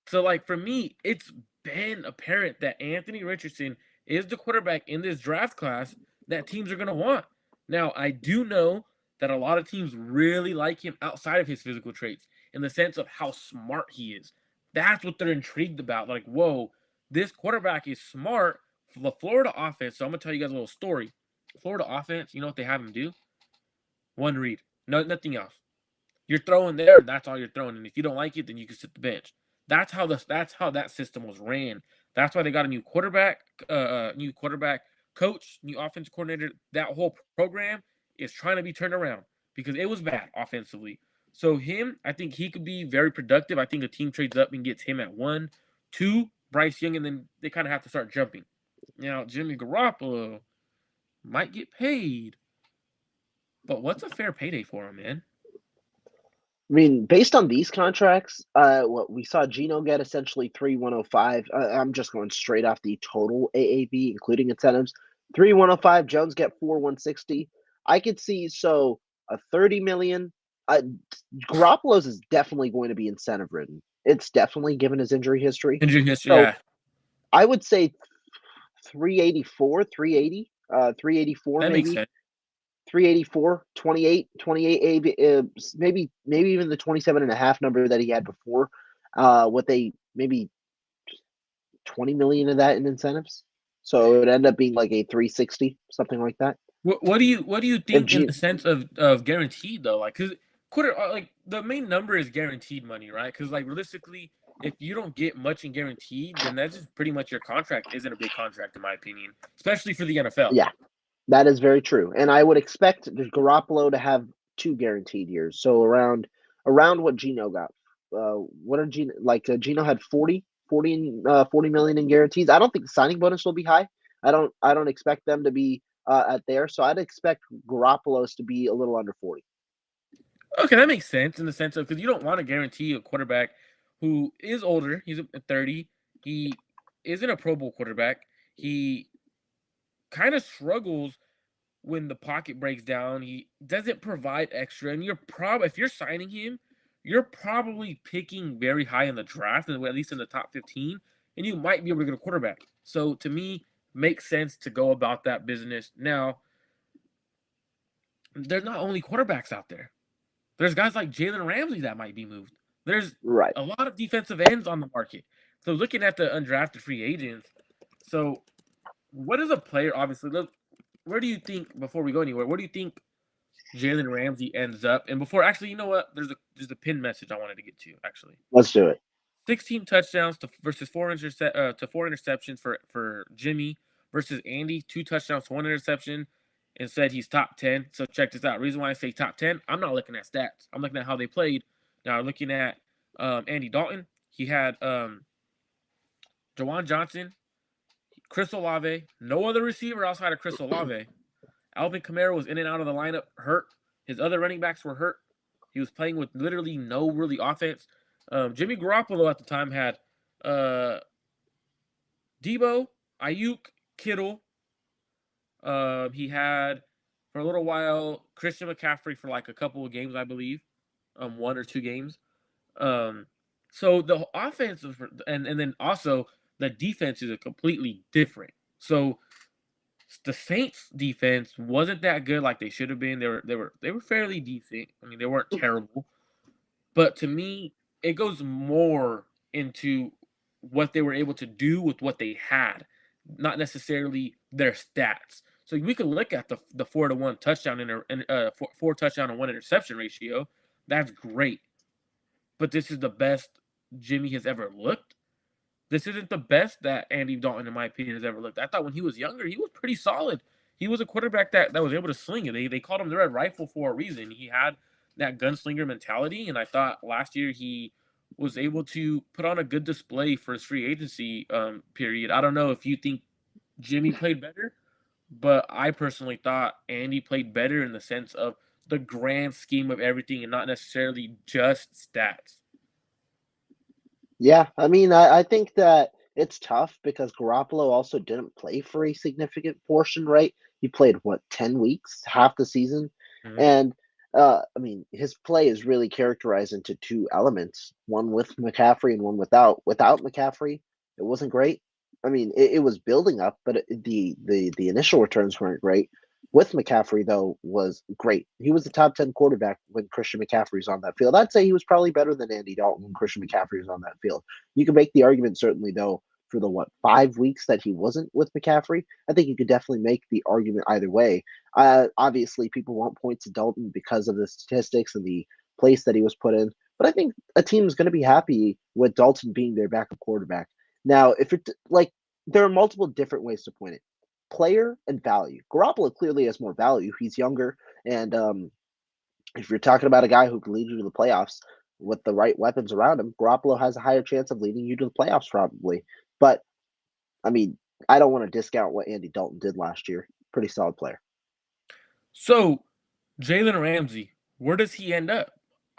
So, like, for me, it's been apparent that Anthony Richardson is the quarterback in this draft class that teams are going to want. Now, I do know that a lot of teams really like him outside of his physical traits in the sense of how smart he is. That's what they're intrigued about. Like, whoa, this quarterback is smart. For the Florida offense, so I'm going to tell you guys a little story. Florida offense, you know what they have him do? One read, no, nothing else. You're throwing there, that's all you're throwing. And if you don't like it, then you can sit the bench. That's how that system was ran. That's why they got a new quarterback coach, new offensive coordinator. That whole program is trying to be turned around because it was bad offensively. So him, I think he could be very productive. I think a team trades up and gets him at 1, 2, Bryce Young, and then they kind of have to start jumping. Now, Jimmy Garoppolo might get paid, but what's a fair payday for him, man? I mean, based on these contracts, what we saw Gino get essentially 3,105. I'm just going straight off the total AAV, including incentives. 3,105. Jones get 4,160. I could see a 30 million. Garoppolo's is definitely going to be incentive ridden. It's definitely given his injury history. Injury history, So yeah, I would say 384, 380, 384 that makes maybe. sense. 384, 28 AB, maybe even the 27 and a half number that he had before. What they maybe 20 million of that in incentives. So it would end up being like a 360, something like that. What do you If think in G the sense of guaranteed though? Like, cause quarter like the main number is guaranteed money, right? Because like realistically, if you don't get much in guaranteed, then that's just pretty much your contract isn't a big contract in my opinion, especially for the NFL. Yeah, that is very true. And I would expect the Garoppolo to have 2 guaranteed years. So around what Gino got. What are Gino like Gino had 40 million in guarantees. I don't think the signing bonus will be high. I don't expect them to be at there. So I'd expect Garoppolo's to be a little under 40. Okay, that makes sense in the sense of because you don't want to guarantee a quarterback who is older. He's 30. He isn't a Pro Bowl quarterback. He kind of struggles when the pocket breaks down. He doesn't provide extra, and if you're signing him, you're probably picking very high in the draft, and at least in the top 15, and you might be able to get a quarterback. So to me, makes sense to go about that business. Now, there's not only quarterbacks out there. There's guys like Jalen Ramsey that might be moved. There's Right. a lot of defensive ends on the market. So looking at the undrafted free agents, so what is a player? Obviously, where do you think before we go anywhere? Where do you think Jalen Ramsey ends up? And before, actually, you know what? There's a pin message I wanted to get to. Actually, Let's do it. 16 touchdowns versus four interceptions for Jimmy versus Andy. 2 touchdowns, 1 interception, and said he's top 10. So check this out. Reason why I say top 10, I'm not looking at stats. I'm looking at how they played. Now looking at Andy Dalton, he had Jawan Johnson, Chris Olave, no other receiver outside of Chris Olave. Alvin Kamara was in and out of the lineup, hurt. His other running backs were hurt. He was playing with literally no really offense. Jimmy Garoppolo at the time had Debo, Ayuk, Kittle. He had for a little while Christian McCaffrey for like a couple of games, I believe, 1 or 2 games. So the offense and then also the defense is a completely different. So the Saints defense wasn't that good like they should have been. They were fairly decent. I mean, they weren't terrible. But to me, it goes more into what they were able to do with what they had, not necessarily their stats. So we could look at the 4-to-1 touchdown and 4 touchdown and 1 interception ratio. That's great. But this is the best Jimmy has ever looked. This isn't the best that Andy Dalton, in my opinion, has ever looked. I thought when he was younger, he was pretty solid. He was a quarterback that was able to sling it. They called him the Red Rifle for a reason. He had that gunslinger mentality, and I thought last year he was able to put on a good display for his free agency period. I don't know if you think Jimmy played better, but I personally thought Andy played better in the sense of the grand scheme of everything and not necessarily just stats. Yeah, I mean, I think that it's tough because Garoppolo also didn't play for a significant portion, right? He played what, 10 weeks, half the season, Mhm. and I mean, his play is really characterized into 2 elements: one with McCaffrey and one without. Without McCaffrey, it wasn't great. I mean, it was building up, but the initial returns weren't great. With McCaffrey, though, was great. He was the top 10 quarterback when Christian McCaffrey was on that field. I'd say he was probably better than Andy Dalton when Christian McCaffrey was on that field. You can make the argument, certainly, though, for the 5 weeks that he wasn't with McCaffrey. I think you could definitely make the argument either way. Obviously, people won't point to Dalton because of the statistics and the place that he was put in. But I think a team is going to be happy with Dalton being their backup quarterback. Now, if it like, there are multiple different ways to point it: player and value. Garoppolo clearly has more value. He's younger, and if you're talking about a guy who can lead you to the playoffs with the right weapons around him, Garoppolo has a higher chance of leading you to the playoffs, probably. But I mean, I don't want to discount what Andy Dalton did last year. Pretty solid player. So, Jalen Ramsey, where does he end up?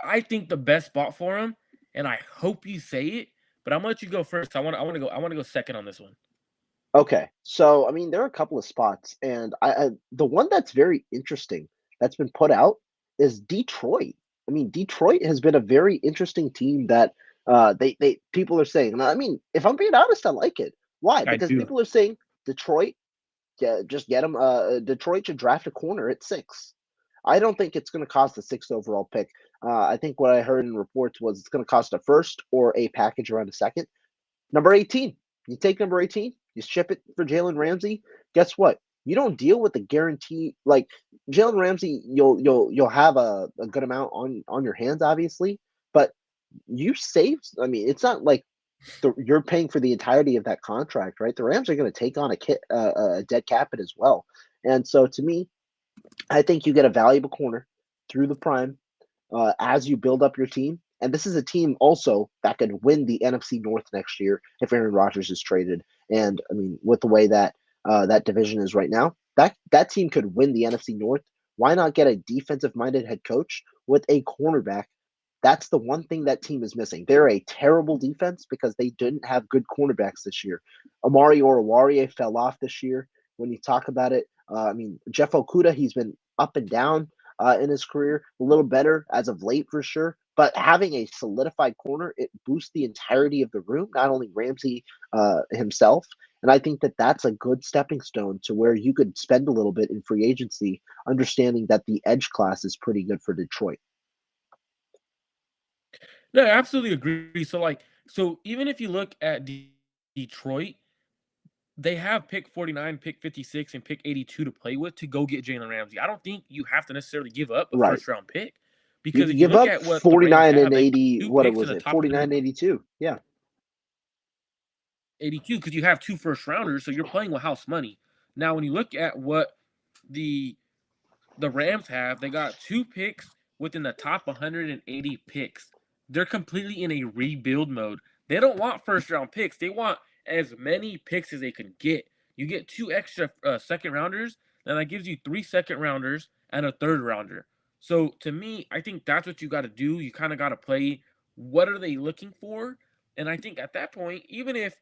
I think the best spot for him, and I hope you say it, but I'm gonna let you go first. I want to go second on this one. Okay, so I mean, there are a couple of spots, and the one that's very interesting that's been put out is Detroit. I mean, Detroit has been a very interesting team that they people are saying. And I mean, if I'm being honest, I like it. Why? I Because do. people are saying Detroit, yeah, just get them. Detroit should draft a corner at 6. I don't think it's going to cost the 6th overall pick. I think what I heard in reports was it's going to cost a first or a package around a second. Number 18. You take number 18, you ship it for Jalen Ramsey. Guess what? You don't deal with the guarantee like Jalen Ramsey, you'll have a good amount on your hands, obviously, but you saved. I mean, it's not like you're paying for the entirety of that contract, right? The Rams are going to take on a dead cap as well, and so to me, I think you get a valuable corner through the prime as you build up your team. And this is a team also that could win the NFC North next year if Aaron Rodgers is traded. And I mean, with the way that that division is right now, that team could win the NFC North. Why not get a defensive-minded head coach with a cornerback? That's the one thing that team is missing. They're a terrible defense because they didn't have good cornerbacks this year. Amari Oruwariye fell off this year. When you talk about it, Jeff Okuda, he's been up and down in his career, a little better as of late for sure. But having a solidified corner, it boosts the entirety of the room, not only Ramsey himself. And I think that that's a good stepping stone to where you could spend a little bit in free agency, understanding that the edge class is pretty good for Detroit. No, I absolutely agree. So even if you look at Detroit, they have pick 49, pick 56, and pick 82 to play with to go get Jalen Ramsey. I don't think you have to necessarily give up a Right. first round pick You because can if you give look up at what the Rams 49 have, and they have 80. two What picks in was the it? top 49 and 82. Yeah. 82 because you have two first rounders, so you're playing with house money. Now, when you look at what the Rams have, they got two picks within the top 180 picks. They're completely in a rebuild mode. They don't want first round picks. They want as many picks as they can get. You get two extra second rounders, and that gives you 3 second rounders and a third rounder. So to me, I think that's what you got to do. You kind of got to play what are they looking for? And I think at that point, even if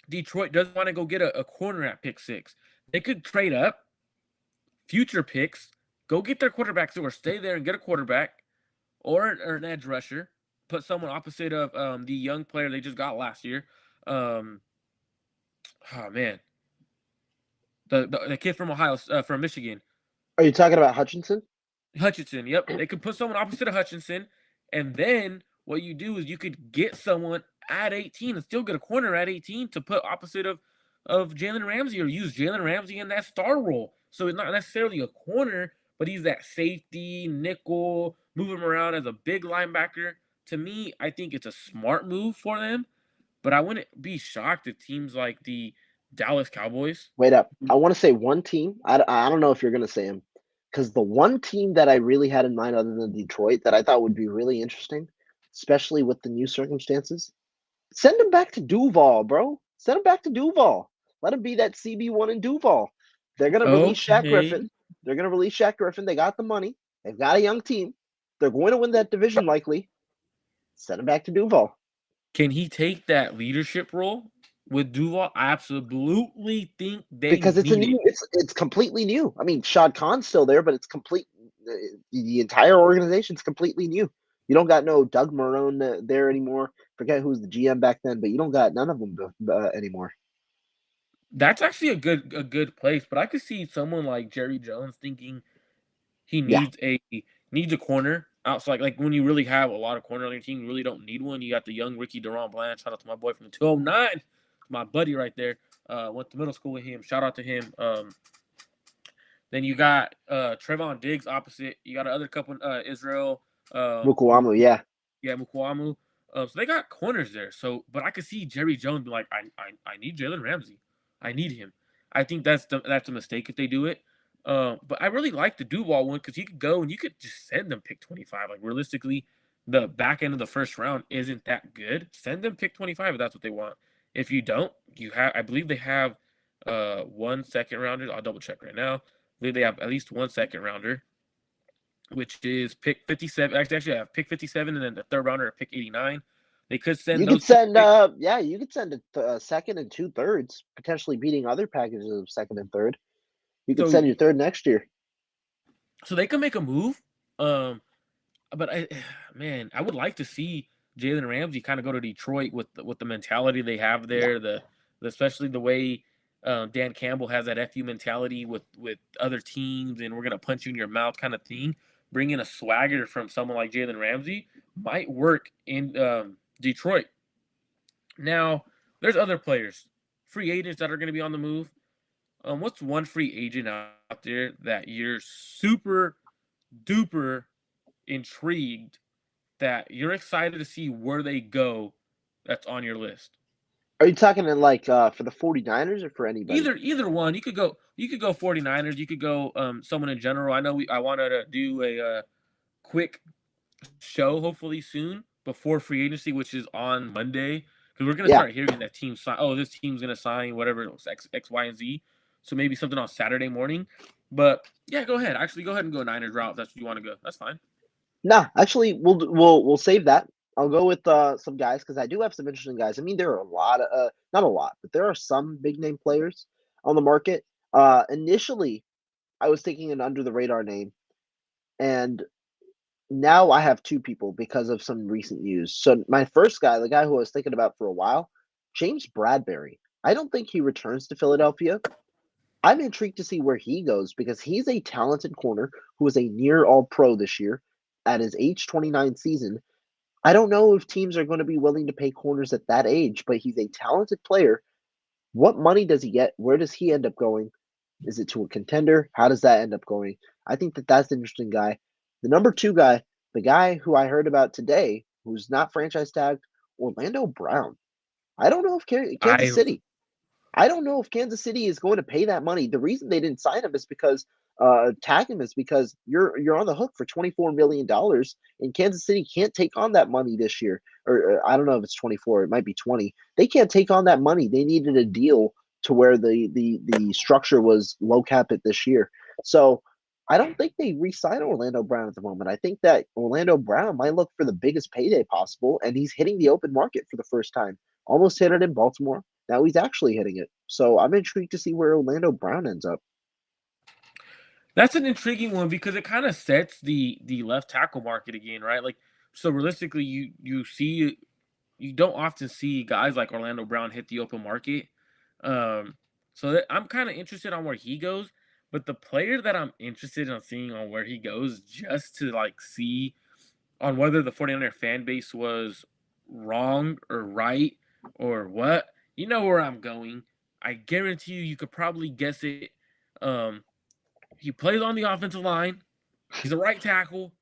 Detroit doesn't want to go get a corner at pick 6, they could trade up future picks, go get their quarterbacks or stay there and get a quarterback or an edge rusher, put someone opposite of the young player they just got last year. Um, oh man, the kid from Ohio, from Michigan, Are you talking about Hutchinson? Hutchinson. Yep, they could put someone opposite of Hutchinson, and then what you do is you could get someone at 18 and still get a corner at 18 to put opposite of Jalen Ramsey or use Jalen Ramsey in that star role. So it's not necessarily a corner, but he's that safety, nickel, move him around as a big linebacker. To me, I think it's a smart move for them, but I wouldn't be shocked if teams like the Dallas Cowboys. Wait up. I want to say one team. I don't know if you're going to say him. Because the one team that I really had in mind, other than Detroit, that I thought would be really interesting, especially with the new circumstances, send him back to Duval, bro. Send him back to Duval. Let him be that CB1 in Duval. They're going to release Shaq Okay. Griffin. They're going to release Shaq Griffin. They got the money. They've got a young team. They're going to win that division likely. Send him back to Duval. Can he take that leadership role with Duval? I absolutely think they Because it's a need it. new, it's completely new. I mean, Shad Khan's still there, but it's complete. The entire organization's completely new. You don't got no Doug Marone there anymore. Forget who's the GM back then, but you don't got none of them anymore. That's actually a good place, but I could see someone like Jerry Jones thinking he Yeah, needs a corner outside. Like when you really have a lot of corner on your team, you really don't need one. You got the young Ricky Deron Bland. Shout out to my boy from the 209, my buddy right there. Went to middle school with him. Shout out to him. Then you got Trevon Diggs opposite. You got another couple Israel. Mukuamu. Yeah, Yeah, Mukwamu. So they got corners there. So, but I could see Jerry Jones be like, I need Jalen Ramsey. I need him. I think that's a mistake if they do it. But I really like the Duval one because you could go and you could just send them pick 25. Like realistically, the back end of the first round isn't that good. Send them pick 25 if that's what they want. If you don't, I believe they have 1 second rounder. I'll double check right now. I believe they have at least 1 second rounder, which is pick 57. Actually, I have pick 57 and then the third rounder at pick 89. They could send you those could two send. picks. Yeah, you could send a second and 2/3, potentially beating other packages of second and third. You could So, send your third next year. so they can make a move. Um, but man, I would like to see Jalen Ramsey kind of go to Detroit with the mentality they have Yeah, there. Especially the way Dan Campbell has that FU mentality with other teams, and we're gonna punch you in your mouth kind of thing. Bring in a swagger from someone like Jalen Ramsey might work in Detroit. Now, there's other players, free agents that are going to be on the move. What's one free agent out there that you're super duper intrigued that you're excited to see where they go that's on your list? are you talking in like for the 49ers or for anybody? Either one. You could go 49ers, you could go someone in general. I know I wanted to do a quick show hopefully soon before free agency, which is on Monday, because we're gonna Yeah, start hearing that team sign. Oh, this team's gonna sign whatever it was, X, Y, and Z. So maybe something on Saturday morning. But yeah, go ahead. Actually, go ahead and go Niners route if that's what you want to go. That's fine. Nah, actually, we'll save that. I'll go with some guys because I do have some interesting guys. I mean, there are a lot of not a lot, but there are some big name players on the market. Initially, I was thinking an under the radar name, and now I have two people because of some recent news. So my first guy, the guy who I was thinking about for a while, James Bradbury. I don't think he returns to Philadelphia. I'm intrigued to see where he goes because he's a talented corner who was a near all pro this year at his age 29 season. I don't know if teams are going to be willing to pay corners at that age, but he's a talented player. What money does he get? Where does he end up going? Is it to a contender? How does that end up going? I think that that's an interesting guy. The number two guy, the guy who I heard about today, who's not franchise tagged, Orlando Brown. I don't know if Kansas I City. I don't know if Kansas City is going to pay that money. The reason they didn't sign him is because tag him is because you're on the hook for $24 million, and Kansas City can't take on that money this year. Or I don't know if it's 24, it might be 20. They can't take on that money. They needed a deal to where the structure was low cap it this year. So I don't think they re-sign Orlando Brown at the moment. I think that Orlando Brown might look for the biggest payday possible, and he's hitting the open market for the first time. Almost hit it in Baltimore. Now he's actually hitting it. So I'm intrigued to see where Orlando Brown ends up. That's an intriguing one because it kind of sets the left tackle market again, right? Like, so realistically, you don't often see guys like Orlando Brown hit the open market. I'm kind of interested on where he goes, but the player that I'm interested in seeing on where he goes, just to like see on whether the 49er fan base was wrong or right or what, you know where I'm going. I guarantee you could probably guess it. Um, he plays on the offensive line. He's a right tackle.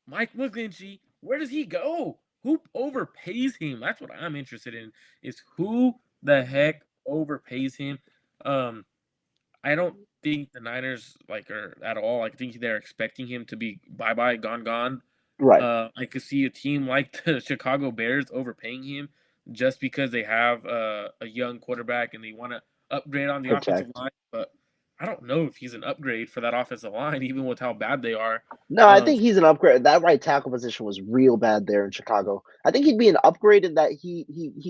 Mike McGlinchey. Where does he go? Who overpays him? That's what I'm interested in. Is who the heck overpays him? Um, I don't think the Niners like are at all. I think they're expecting him to be bye bye, gone gone. Right. I could see a team like the Chicago Bears overpaying him just because they have a young quarterback and they want to upgrade on the offensive Protect. line. But I don't know if he's an upgrade for that offensive line, even with how bad they are. No, I Um, think he's an upgrade. That right tackle position was real bad there in Chicago. I think he'd be an upgrade in that he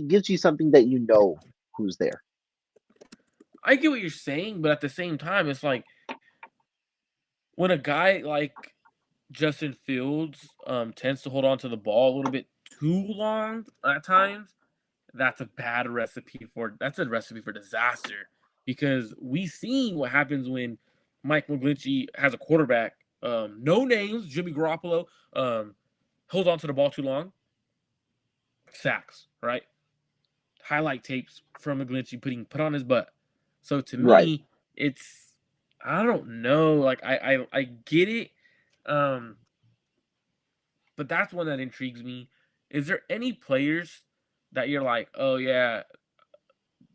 gives you something that you know who's there. I get what you're saying, but at the same time, it's like when a guy like Justin Fields tends to hold on to the ball a little bit too long at times, that's a recipe for disaster because we seen what happens when Mike McGlinchey has a quarterback, no names, Jimmy Garoppolo, holds on to the ball too long, sacks, right? Highlight tapes from McGlinchey put on his butt. So to Right. me, it's I don't know. Like I get it, um, but that's one that intrigues me. Is there any players that you're like, oh yeah,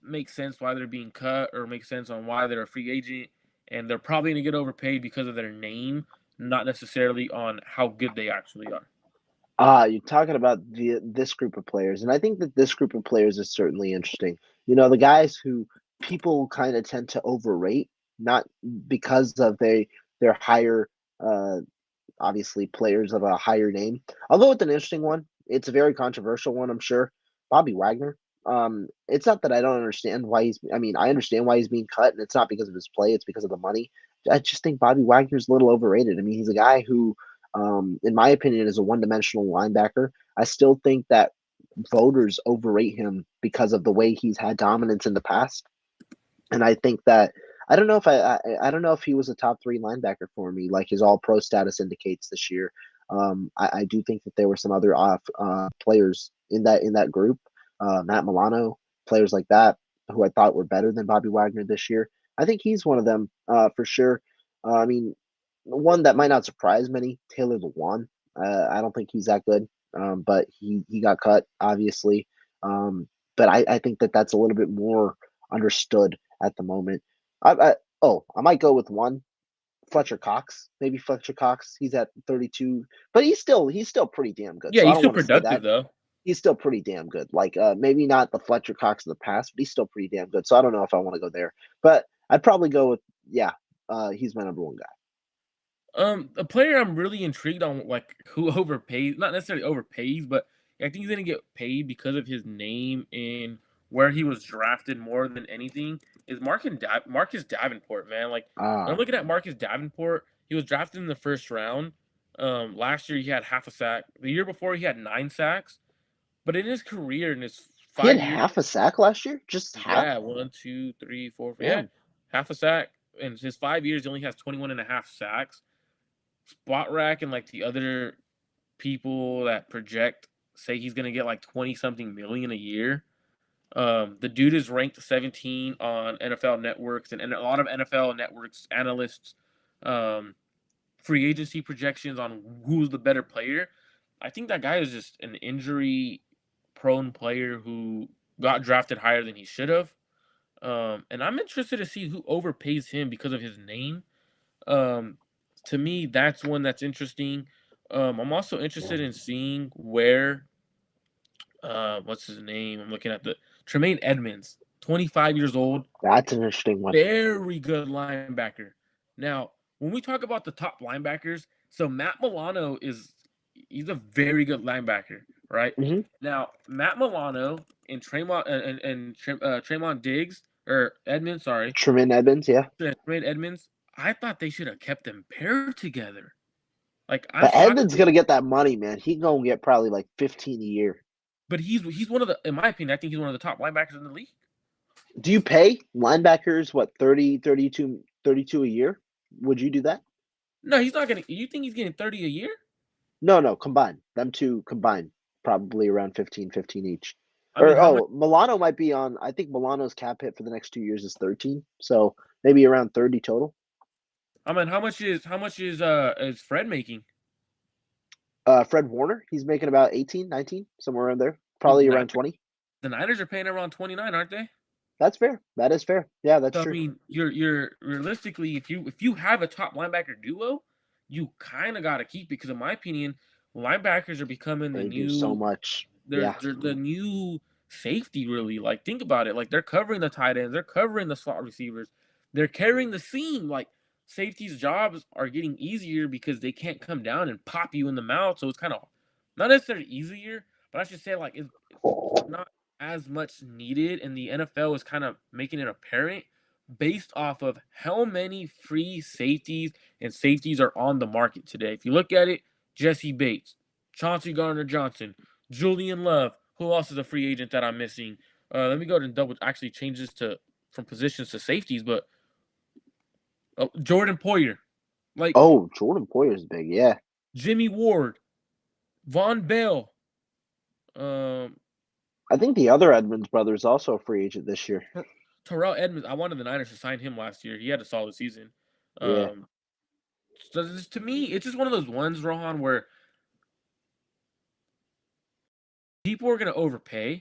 makes sense why they're being cut or makes sense on why they're a free agent and they're probably going to get overpaid because of their name, not necessarily on how good they actually are. You're talking about this group of players, and I think that this group of players is certainly interesting. The guys who people kind of tend to overrate, not because of their higher uh obviously players of a higher name. I'll go with an interesting one. It's a very controversial one, I'm sure. Bobby Wagner. It's not that I don't understand why I mean, I understand why he's being cut, and it's not because of his play, it's because of the money. I just think Bobby Wagner's a little overrated. I mean, he's a guy who, in my opinion, is a one-dimensional linebacker. I still think that voters overrate him because of the way he's had dominance in the past. And I think that I don't know if he was a top three linebacker for me, like his All Pro status indicates this year. I do think that there were some other off players in that group, Matt Milano, players like that, who I thought were better than Bobby Wagner this year. I think he's one of them for sure. I mean, one that might not surprise many, Taylor Lewan. I don't think he's that good, but he got cut obviously. But I think that that's a little bit more understood at the moment. I might go with one, Fletcher Cox. Maybe Fletcher Cox. He's at 32, but he's still pretty damn good. Yeah, So I he's don't still want to say productive that. though. He's still pretty damn good. Like maybe not the Fletcher Cox of the past, but he's still pretty damn good. So I don't know if I want to go there. But I'd probably go with he's my number one guy. A player I'm really intrigued on, like, who overpays, not necessarily overpays, but I think he's gonna get paid because of his name and where he was drafted more than anything, is Marcus Davenport, man. Like, when I'm Ah, looking at Marcus Davenport, he was drafted in the first round. Last year he had half a sack. The year before he had 9 sacks. But in his career, in his he had 5 years, half a sack last year, just half. yeah, one, 2, 3, 4, yeah, Damn, half a sack. In his 5 years, he only has 21 and a half sacks. Spot Rack and like the other people that project say he's gonna get like 20 something million a year. The dude is ranked 17 on NFL networks and a lot of NFL networks analysts um, free agency projections on who's the better player. I think that guy is just an injury prone player who got drafted higher than he should have. And I'm interested to see who overpays him because of his name. Um, to me, that's one that's interesting. I'm also interested in seeing where what's his name? I'm looking at the Tremaine Edmonds, 25 years old, that's an interesting one. very good linebacker. Now, when we talk about the top linebackers, so Matt Milano he's a very good linebacker, right? Hmm. Now, Matt Milano and Tremont Diggs or Edmonds, sorry, Tremaine Edmonds, yeah. Tremaine Edmonds. I thought they should have kept them paired together. Like, I'm But shocked that Edmonds they, gonna get that money, man. He gonna get probably like 15 a year. but he's one of the, in my opinion, I think he's one of the top linebackers in the league. Do you pay linebackers what 30, 32, 32 a year? Would you do that? No, he's not gonna. You think he's getting 30 a year? No, combined. Them two combined, probably around 15 each. I mean, Or how much? Milano might be on. I think Milano's cap hit for the next 2 years is 13, so maybe around 30 total. I mean, how much is Fred making? Fred Warner, he's making about 18, 19, somewhere around there, But probably around 20. The Niners are paying around 29, aren't they? That's fair. That is fair. Yeah, that's So I true. mean, you're realistically, if you have a top linebacker duo, you kind of got to keep it because, in my opinion, linebackers are becoming the They do so new much. they're Yeah. they're the new safety. Really, like, think about it. Like, they're covering the tight ends, they're covering the slot receivers, they're carrying the seam. Like, safety's jobs are getting easier because they can't come down and pop you in the mouth. So it's kind of not necessarily easier, but I should say like it's not as much needed, and the NFL is kind of making it apparent based off of how many free safeties and safeties are on the market today. If you look at it, Jesse Bates, Chauncey Gardner-Johnson, Julian Love. Who else is a free agent that I'm missing? Let me go and double actually change this to from positions to safeties, but Jordan Poyer, like Oh, Jordan Poyer's big. Yeah. Jimmy Ward, Von Bell, um, I think the other Edmonds brother is also a free agent this year. Terrell Edmonds. I wanted the Niners to sign him last year. He had a solid season. Yeah. Um, so to me, it's just one of those ones, Rohan, where people are going to overpay You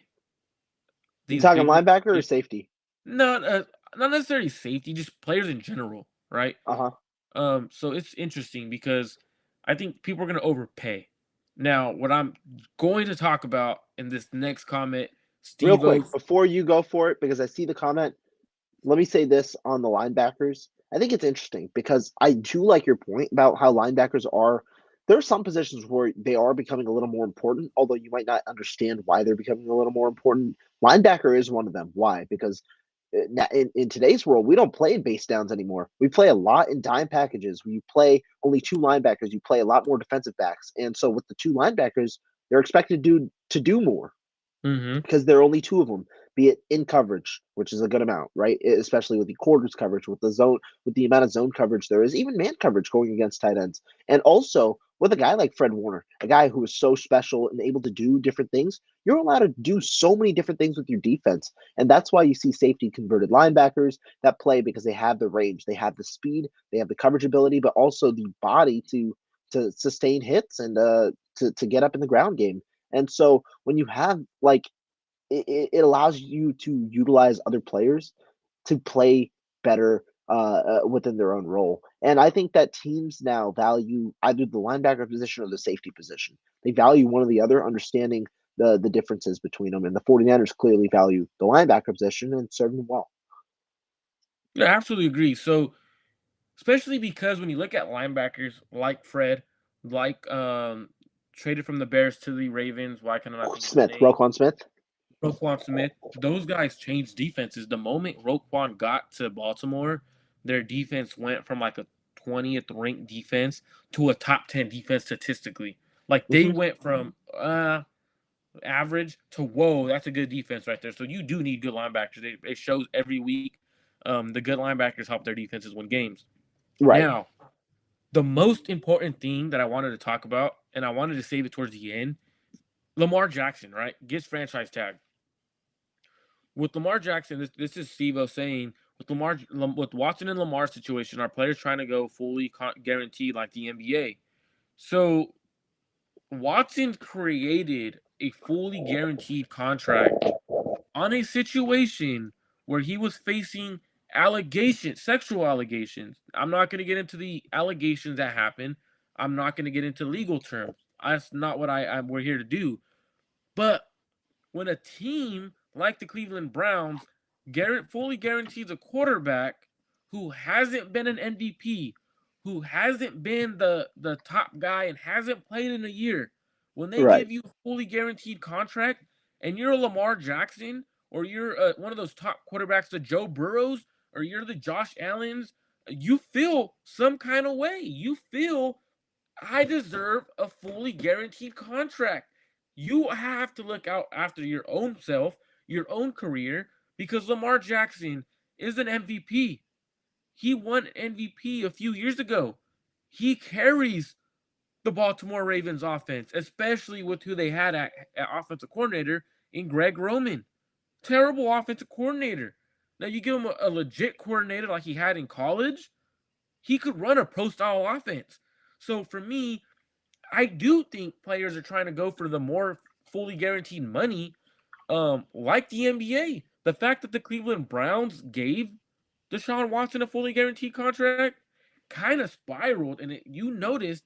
these talking big. linebacker or safety? Not not necessarily safety, just players in general, right? Uh-huh. So it's interesting because I think people are going to overpay. Now, what I'm going to talk about in this next comment, Real Steve O. quick, before you go for it, because I see the comment, let me say this on the linebackers. I think it's interesting because I do like your point about how linebackers are. There are some positions where they are becoming a little more important, although you might not understand why they're becoming a little more important. Linebacker is one of them. Why? Because in today's world, we don't play in base downs anymore. We play a lot in dime packages. We play only two linebackers. You play a lot more defensive backs. And so with the two linebackers, they're expected to do more Mm-hmm. because there are only two of them, be it in coverage, which is a good amount, right? Especially with the quarters coverage, with the zone, with the amount of zone coverage there is, even man coverage going against tight ends. And also with a guy like Fred Warner, a guy who is so special and able to do different things, you're allowed to do so many different things with your defense. And that's why you see safety converted linebackers that play because they have the range, they have the speed, they have the coverage ability, but also the body to sustain hits and to get up in the ground game. And so when you have like it allows you to utilize other players to play better within their own role. And I think that teams now value either the linebacker position or the safety position. They value one or the other, understanding the differences between them. And the 49ers clearly value the linebacker position and serve them well. Yeah, I absolutely agree. So, especially because when you look at linebackers like Fred, like traded from the Bears to the Ravens, why can I not think of his Smith, name? Roquan Smith. Roquan Smith. Those guys changed defenses. The moment Roquan got to Baltimore, their defense went from like a 20th ranked defense to a top 10 defense statistically. Like they Hmm. went from average to whoa, that's a good defense right there. So you do need good linebackers. It shows every week. The good linebackers help their defenses win games. Right. Now, the most important thing that I wanted to talk about, and I wanted to save it towards the end, Lamar Jackson, right? Gets franchise tag. With Lamar Jackson, this is Steve-O saying with Watson and Lamar's situation, our players trying to go fully guaranteed like the NBA. So Watson created a fully guaranteed contract on a situation where he was facing allegations, sexual allegations. I'm not going to get into the allegations that happened. I'm not going to get into legal terms. That's not what we're here to do. But when a team like the Cleveland Browns fully guarantees a quarterback who hasn't been an MVP, who hasn't been the top guy and hasn't played in a year, when they Right. give you a fully guaranteed contract and you're a Lamar Jackson or you're one of those top quarterbacks, the Joe Burrows, or you're the Josh Allens, you feel some kind of way. You feel I deserve a fully guaranteed contract. You have to look out after your own self, your own career, because Lamar Jackson is an MVP. He won MVP a few years ago. He carries the Baltimore Ravens offense, especially with who they had at offensive coordinator in Greg Roman. Terrible offensive coordinator. Now you give him a legit coordinator like he had in college, he could run a pro style offense. So for me, I do think players are trying to go for the more fully guaranteed money, like the NBA. The fact that the Cleveland Browns gave Deshaun Watson a fully guaranteed contract kind of spiraled, and you noticed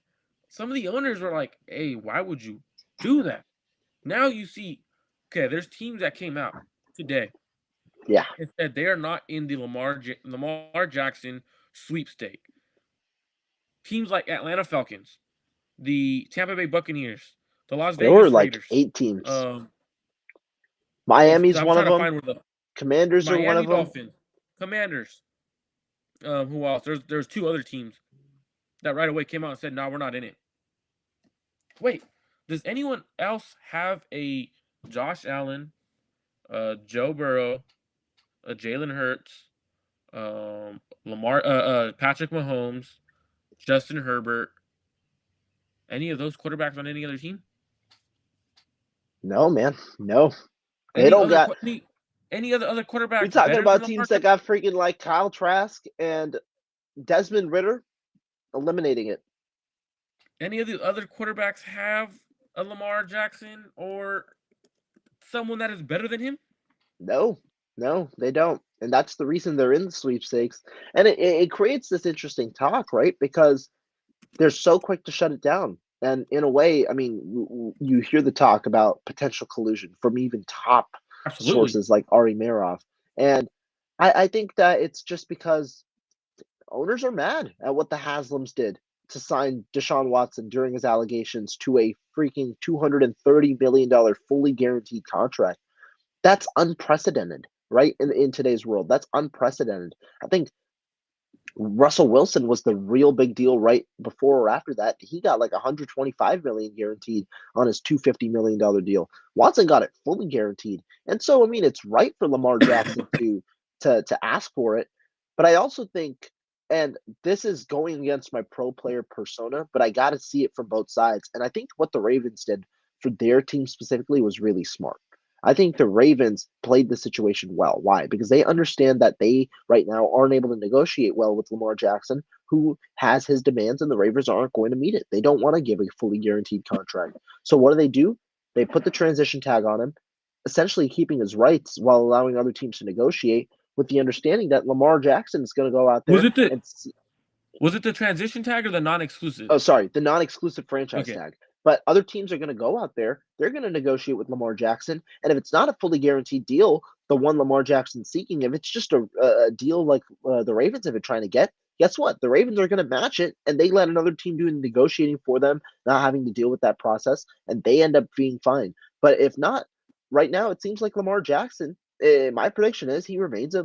some of the owners were like, "Hey, why would you do that?" Now you see, okay, there's teams that came out today Yeah. and said they are not in the Lamar Jackson sweepstake. Teams like Atlanta Falcons, the Tampa Bay Buccaneers, the Las There were Vegas like Raiders. 8 teams. Um, Miami's I'm one trying of to them. find where the Commanders are one Miami of them. Dolphins, Commanders. Who else? There's two other teams that right away came out and said, "No, we're not in it." Wait, does anyone else have a Josh Allen, Joe Burrow, Jalen Hurts, Patrick Mahomes, Justin Herbert? Any of those quarterbacks on any other team? No, man. No. They Any don't other got. qu- any other You're quarterbacks talking better than about Lamar teams that Jackson? got freaking like Kyle Trask and Desmond Ritter eliminating it. Any of the other quarterbacks have a Lamar Jackson or someone that is better than him? No, no, they don't. And that's the reason they're in the sweepstakes. And it creates this interesting talk, right? Because they're so quick to shut it down. And in a way, I mean, you hear the talk about potential collusion from even top Absolutely. sources like Ari Meirov. And I think that it's just because owners are mad at what the Haslams did to sign Deshaun Watson during his allegations to a freaking $230 million fully guaranteed contract. That's unprecedented, right? In today's world, that's unprecedented. I think Russell Wilson was the real big deal right before or after that. He got like 125 million guaranteed on his $250 million deal. Watson got it fully guaranteed. And so I mean it's right for Lamar Jackson to ask for it. But I also think, and this is going against my pro player persona, but I gotta see it from both sides. And I think what the Ravens did for their team specifically was really smart. I think the Ravens played the situation well. Why? Because they understand that they right now aren't able to negotiate well with Lamar Jackson, who has his demands, and the Ravens aren't going to meet it. They don't want to give a fully guaranteed contract. So what do? They put the transition tag on him, essentially keeping his rights while allowing other teams to negotiate with the understanding that Lamar Jackson is going to go out Was there it the and was it the transition tag or the non-exclusive? oh, sorry, the non-exclusive franchise Okay. tag. But other teams are going to go out there. They're going to negotiate with Lamar Jackson, and if it's not a fully guaranteed deal, the one Lamar Jackson's seeking, if it's just a deal like the Ravens have been trying to get, guess what? The Ravens are going to match it, and they let another team do the negotiating for them, not having to deal with that process, and they end up being fine. But if not, right now it seems like Lamar Jackson. My prediction is he remains a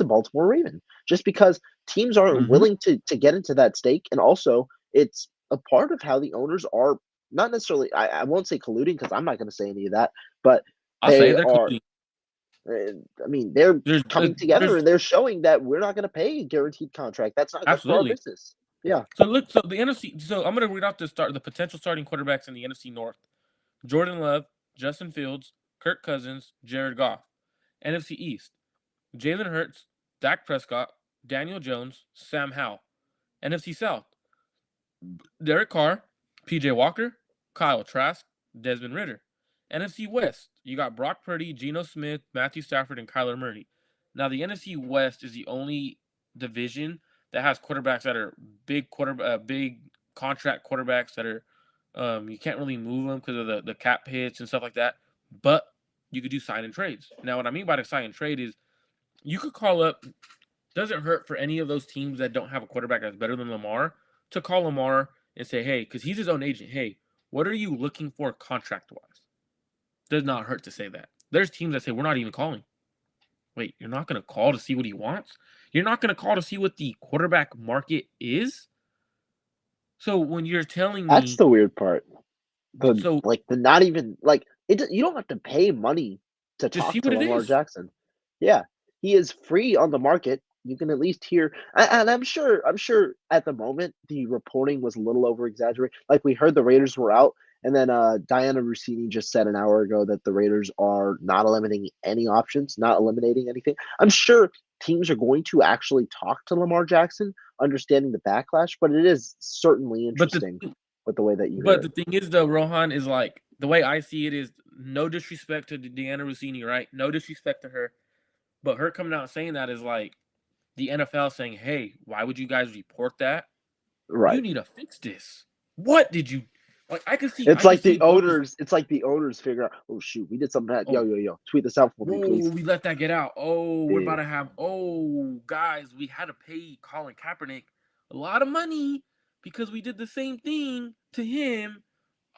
Baltimore Raven, just because teams aren't Mm-hmm. willing to get into that stake, and also it's a part of how the owners are not necessarily. I won't say colluding because I'm not going to say any of that, but I'll say they they're are. colluding. I mean, they're There's, coming together there's and they're showing that we're not going to pay a guaranteed contract. That's not good for our absolutely. business. Yeah. So look, so the NFC. So I'm gonna read off the potential starting quarterbacks in the NFC North: Jordan Love, Justin Fields, Kirk Cousins, Jared Goff. NFC East: Jalen Hurts, Dak Prescott, Daniel Jones, Sam Howell. NFC South: Derek Carr, PJ Walker, Kyle Trask, Desmond Ritter. NFC West: you got Brock Purdy, Geno Smith, Matthew Stafford, and Kyler Murray. Now the NFC West is the only division that has quarterbacks that are big contract quarterbacks that are you can't really move them because of the cap hits and stuff like that. But you could do sign and trades. Now what I mean by the sign and trade is you could call up. Doesn't hurt for any of those teams that don't have a quarterback that's better than Lamar to call Lamar and say, hey, because he's his own agent. Hey, what are you looking for contract wise? Does not hurt to say that. There's teams that say we're not even calling. Wait, you're not going to call to see what he wants? You're not going to call to see what the quarterback market is? So when you're telling That's me, the weird part. so The not even like it. You don't have to pay money to just see talk to what it Lamar is. Jackson. Yeah, he is free on the market. You can at least hear, and I'm sure at the moment the reporting was a little over exaggerated. Like we heard the Raiders were out, and then Diana Rossini just said an hour ago that the Raiders are not eliminating any options, not eliminating anything. I'm sure teams are going to actually talk to Lamar Jackson, understanding the backlash, but it is certainly But interesting with the way that you hear but it. the thing is though, Rohan is like the way I see it is no disrespect to Deanna Rossini, right? No disrespect to her. But her coming out and saying that is like the NFL saying, hey, why would you guys report that? You Right. need to fix this. What did you like? I can see It's I can like see the both. owners. It's like the owners figure out. Oh shoot, we did something bad. Yo, Oh, yo, yo. Tweet this out for me, whoa, please. we let that get out. Oh, we're about Yeah. to have guys, we had to pay Colin Kaepernick a lot of money because we did the same thing to him.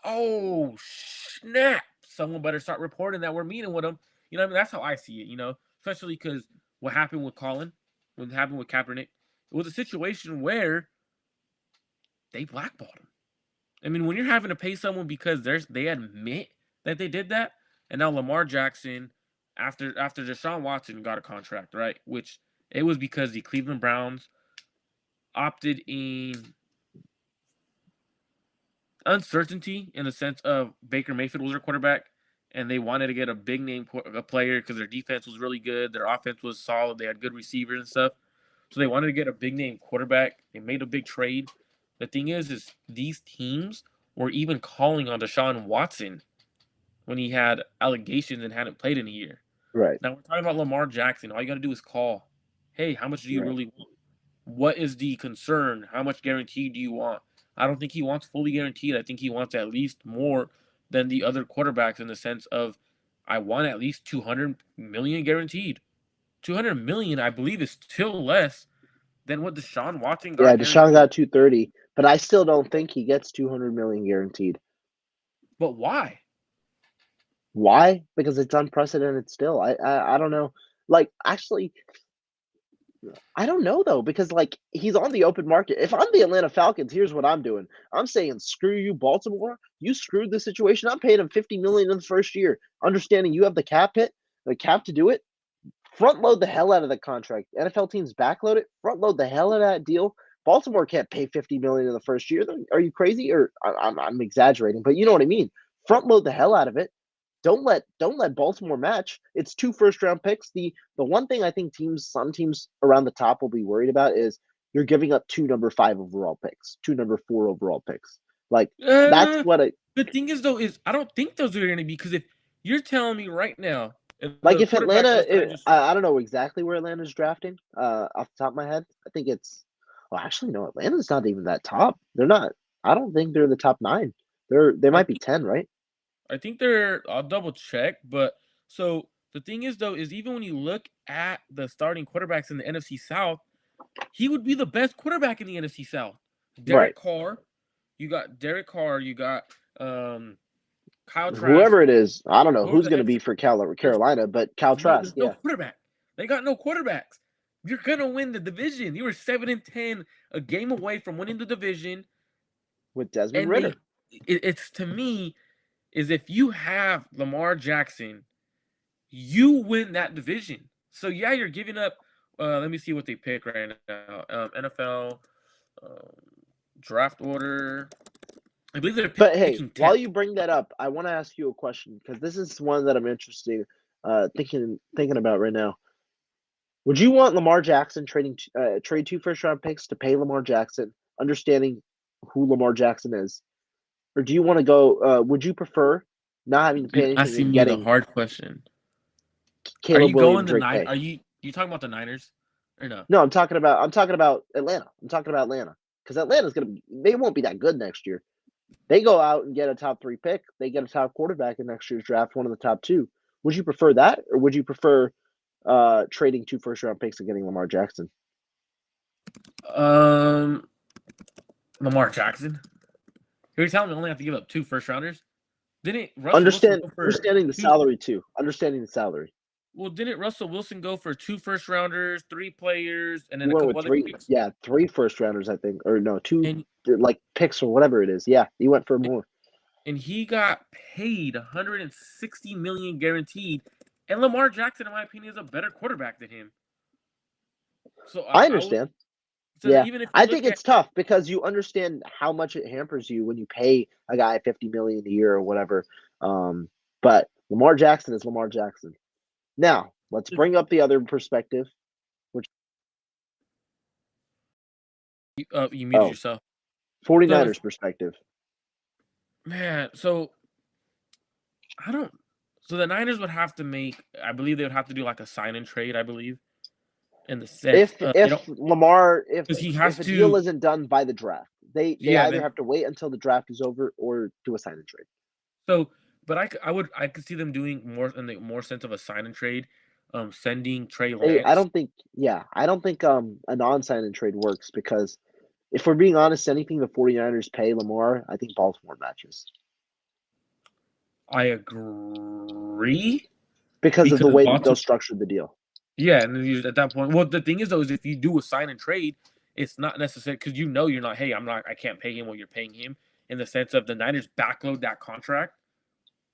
Oh snap. Someone better start reporting that we're meeting with him. You know what I mean? That's how I see it, especially because what happened with Colin, what happened with Kaepernick, it was a situation where they blackballed him. I mean, when you're having to pay someone because they admit that they did that, and now Lamar Jackson, after Deshaun Watson got a contract, right? Which it was because the Cleveland Browns opted in uncertainty in the sense of Baker Mayfield was their quarterback, and they wanted to get a big name player because their defense was really good, their offense was solid, they had good receivers and stuff. So they wanted to get a big name quarterback. They made a big trade. The thing is these teams were even calling on Deshaun Watson when he had allegations and hadn't played in a year. Right. Now we're talking about Lamar Jackson. All you got to do is call. Hey, how much do you Right. really want? What is the concern? How much guarantee do you want? I don't think he wants fully guaranteed. I think he wants at least more than the other quarterbacks in the sense of I want at least 200 million guaranteed. 200 million, I believe, is still less than what Deshaun Watson Yeah. got Deshaun guaranteed. got 230, but I still don't think he gets 200 million guaranteed. But why? Why? Because it's unprecedented. Still, I don't know. Like actually, I don't know though, because like he's on the open market. If I'm the Atlanta Falcons, here's what I'm doing. I'm saying, screw you, Baltimore. You screwed the situation. I'm paying him 50 million in the first year. Understanding you have the cap to do it. Front load the hell out of the contract. NFL teams backload it. Front load the hell out of that deal. Baltimore can't pay 50 million in the first year. Are you crazy? Or I'm exaggerating, but you know what I mean. Front load the hell out of it. Don't let Baltimore match. It's 2 first round picks. The one thing I think some teams around the top will be worried about is you're giving up 2 number 5 overall picks, 2 number 4 overall picks. Like that's Uh, what I the thing is though is I don't think those are going to be because if you're telling me right now like the if quarterback Atlanta. list that I just I don't know exactly where Atlanta's drafting. Off the top of my head, I think it's. Well, actually, no. Atlanta's not even that top. They're not. I don't think they're in the top 9. They I might be think 10, right? I think they're I'll double check, but so The thing is, though, is even when you look at the starting quarterbacks in the NFC South, he would be the best quarterback in the NFC South. Right. Derek Carr, you got Derek Carr, you got Kyle Trask. Whoever it is, I don't know Those are who's the going to be NFC. for Carolina, but Cal Trask, There's no yeah, quarterback. They got no quarterbacks. You're gonna win the division. You were 7-10, a game away from winning the division, with Desmond and Ritter. it's to me is if you have Lamar Jackson, you win that division. So yeah, you're giving up. Let me see what they pick right now. NFL draft order. I believe they're But hey, picking while 10th. you bring that up, I want to ask you a question because this is one that I'm interested thinking about right now. Would you want Lamar Jackson trade 2 first-round picks to pay Lamar Jackson, understanding who Lamar Jackson is, or do you want to go? Would you prefer not having to pay You're anything and asking me the getting hard question. Are Caleb you going Williams the Drake nine? pay? Are you talking about the Niners or no? No, I'm talking about Atlanta. I'm talking about Atlanta because they won't be that good next year. They go out and get a top 3 pick. They get a top quarterback in next year's draft, one of the top 2. Would you prefer that, or would you prefer trading 2 first-round picks and getting Lamar Jackson? Lamar Jackson. You're telling me I only have to give up 2 first rounders? Didn't Russell Wilson go for Understanding the 2? salary too. Understanding the salary. Well, didn't Russell Wilson go for 2 first rounders, 3 players, and He then a went couple with other 3, picks? yeah, 3 first-rounders, I think, or no, 2 And like picks or whatever it is. Yeah, he went for more. and he got paid 160 million guaranteed. And Lamar Jackson, in my opinion, is a better quarterback than him. So I I would. understand. So Yeah, even if you I look think at it's tough because you understand how much it hampers you when you pay a guy 50 million a year or whatever. But Lamar Jackson is Lamar Jackson. Now, let's bring up the other perspective, which you muted oh, yourself. So 49ers perspective. man, so I don't. So the Niners would have to make. I believe they would have to do like a sign and trade. I believe in the sense they If don't Lamar because he if has a deal to. isn't done by the draft, they Yeah. either Then have to wait until the draft is over or do a sign and trade. so, but I could see them doing more in the more sense of a sign and trade, sending Trey I Lance. don't think a non-sign and trade works because if we're being honest, anything the 49ers pay Lamar, I think Baltimore matches. I agree Because of the because way that they'll Baltimore. structure the deal. Yeah, and then at that point, well, the thing is though, is if you do a sign and trade, it's not necessary because you're not. Hey, I can't pay him what you're paying him. In the sense of the Niners backload that contract,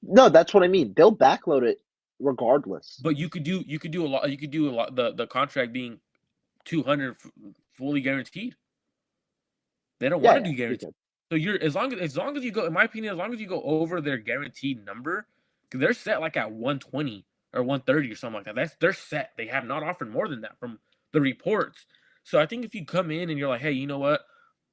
No, that's what I mean. They'll backload it regardless. but you could do a lot. You could do a lot. The contract being 200 fully guaranteed. They don't want Yeah, to yeah, do you guaranteed. could. So as long as you go, in my opinion, as long as you go over their guaranteed number, because they're set like at 120 or 130 or something like that. They're set. They have not offered more than that from the reports. So I think if you come in and you're like, hey, you know what,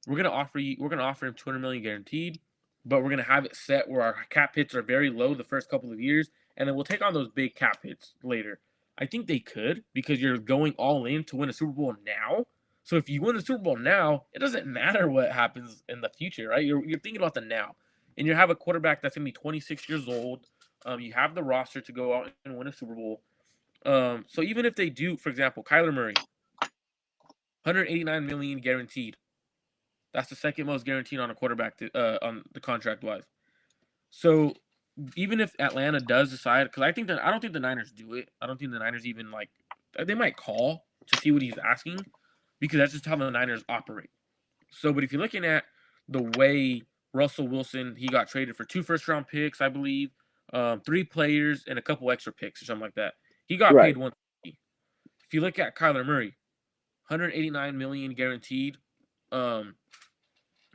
we're gonna offer him 200 million guaranteed, but we're gonna have it set where our cap hits are very low the first couple of years, and then we'll take on those big cap hits later. I think they could because you're going all in to win a Super Bowl now. So if you win the Super Bowl now, it doesn't matter what happens in the future, right? You're thinking about the now, and you have a quarterback that's gonna be 26 years old. You have the roster to go out and win a Super Bowl. So even if they do, for example, Kyler Murray, 189 million guaranteed. That's the second most guaranteed on a quarterback on the contract wise. So even if Atlanta does decide, because I don't think the Niners do it. I don't think the Niners even like they might call to see what he's asking because that's just how the Niners operate. So, but if you're looking at the way Russell Wilson, he got traded for 2 first round picks, I believe, 3 players and a couple extra picks or something like that. He got Right. paid 150. If you look at Kyler Murray, 189 million guaranteed, and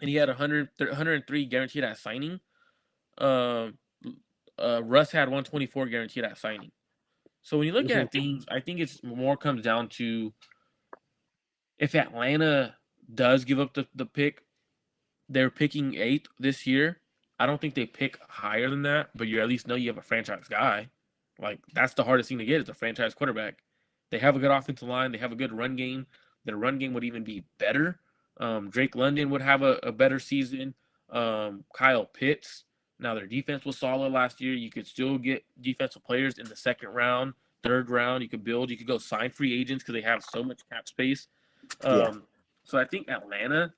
he had 103 guaranteed at signing. Um, Russ had 124 guaranteed at signing. So when you look Mhm. at things, I think it's more comes down to if Atlanta does give up the pick, they're picking 8th this year. I don't think they pick higher than that, but you at least know you have a franchise guy. Like that's the hardest thing to get is a franchise quarterback. They have a good offensive line. They have a good run game. Their run game would even be better. Drake London would have a better season. Kyle Pitts Now their defense was solid last year. You could still get defensive players in the second round, third round. You could build. You could go sign free agents because they have so much cap space. Yeah, So I think Atlanta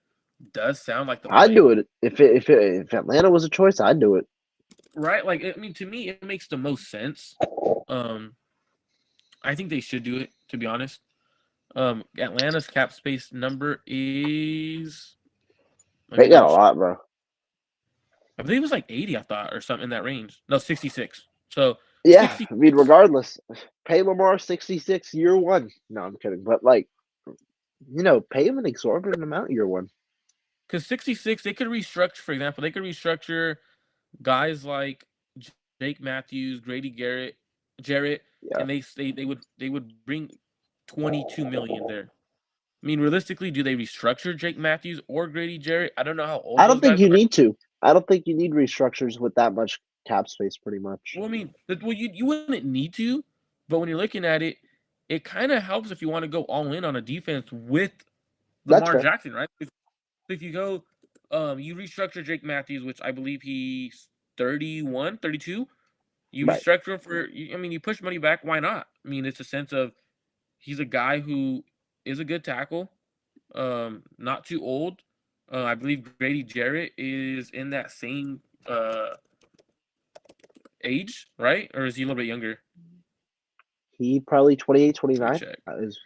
does sound like the I'd play, do it if Atlanta was a choice. I'd do it. right? Like I mean, to me, it makes the most sense. Um, I think they should do it. To be honest, Atlanta's cap space number is. Let me They got double a check. lot, bro. I believe it was like 80. I thought or something in that range. No, 66. So Yeah, I mean, 66. regardless, pay Lamar 66 year one. No, I'm kidding, but like, pay him an exorbitant amount year one. Because 66, they could restructure. For example, they could restructure guys like Jake Matthews, Grady Jarrett, Yeah, and they would bring 22 million there. I mean, realistically, do they restructure Jake Matthews or Grady Jarrett? I don't know how old I don't those think guys you are. need to. I don't think you need restructures with that much cap space, pretty much. Well, I mean, you wouldn't need to, but when you're looking at it, it kind of helps if you want to go all in on a defense with That's Lamar fair. Jackson, right? If you go, you restructure Jake Matthews, which I believe he's 31, 32. You Right. restructure him I mean, you push money back. Why not? I mean, it's a sense of he's a guy who is a good tackle, not too old. I believe Grady Jarrett is in that same age, right? Or is he a little bit younger? He probably 28, Let me 29. check. Is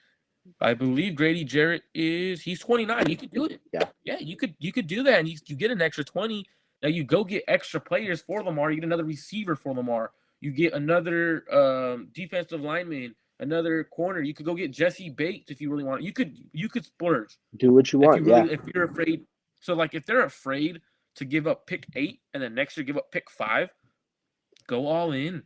I believe Grady Jarrett he's 29. You could do it. yeah. Yeah, you could do that, and you get an extra 20. Now you go get extra players for Lamar. You get another receiver for Lamar. You get another defensive lineman, another corner. You could go get Jesse Bates if you really want. You could splurge Do what you want. Yeah. if you're afraid. So like if they're afraid to give up pick 8 and then next year give up pick 5, go all in.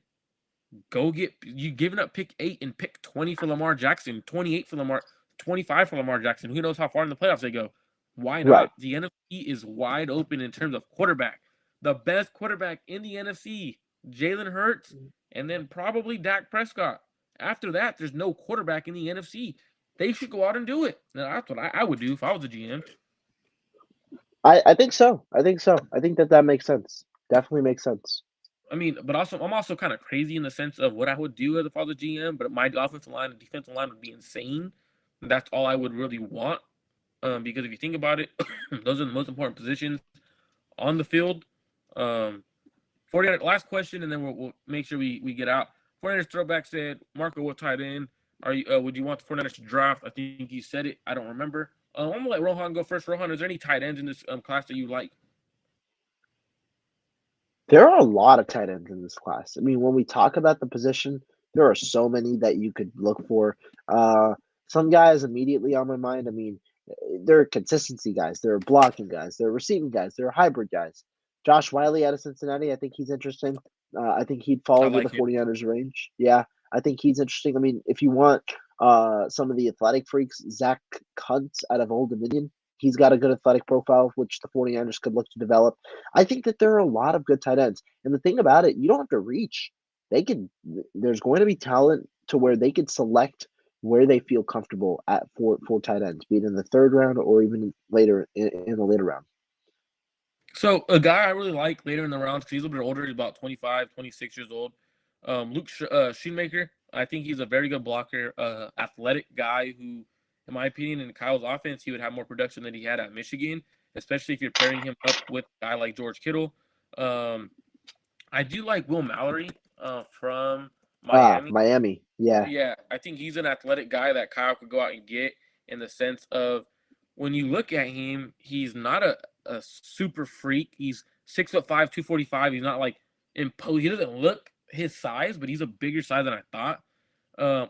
Go get you giving up pick 8 and pick 20 for Lamar Jackson, 28 for Lamar, 25 for Lamar Jackson. Who knows how far in the playoffs they go? Why Right. not? The NFC is wide open in terms of quarterback. The best quarterback in the NFC, Jalen Hurts, and then probably Dak Prescott. After that, there's no quarterback in the NFC. They should go out and do it. Now, that's what I would do if I was a GM. I think so. I think so. I think that makes sense. Definitely makes sense. I mean, but also I'm also kind of crazy in the sense of what I would do as if I was a GM, but my offensive line and defensive line would be insane. That's all I would really want. Because if you think about it, those are the most important positions on the field. 49 last question, and then we'll make sure we get out. 49ers throwback said, Marco, what tight end are you? Would you want the 49ers to draft? I think you said it. I don't remember. I'm gonna let Rohan go first. Rohan, is there any tight ends in this class that you like? There are a lot of tight ends in this class. I mean, when we talk about the position, there are so many that you could look for. Uh, some guys immediately on my mind. I mean, they're consistency guys. They're blocking guys. They're receiving guys. They're hybrid guys. Josh Wiley out of Cincinnati, I think he's interesting. I think he'd fall I into the like him. 49ers range. Yeah, I think he's interesting. I mean, if you want some of the athletic freaks, Zach Kuntz out of Old Dominion, he's got a good athletic profile, which the 49ers could look to develop. I think that there are a lot of good tight ends. And the thing about it, you don't have to reach. There's going to be talent to where they could select where they feel comfortable at for tight ends, be it in the third round or even later in the later round. So a guy I really like later in the rounds because he's a little bit older. He's about 25, 26 years old. Luke Shoemaker. I think he's a very good blocker, athletic guy who, in my opinion, in Kyle's offense, he would have more production than he had at Michigan, especially if you're pairing him up with a guy like George Kittle. I do like Will Mallory from Miami. Miami. Yeah. Yeah, I think he's an athletic guy that Kyle could go out and get in the sense of when you look at him, he's not a super freak. He's 6'5", 245. He's not like imposed. He doesn't look his size, but he's a bigger size than I thought.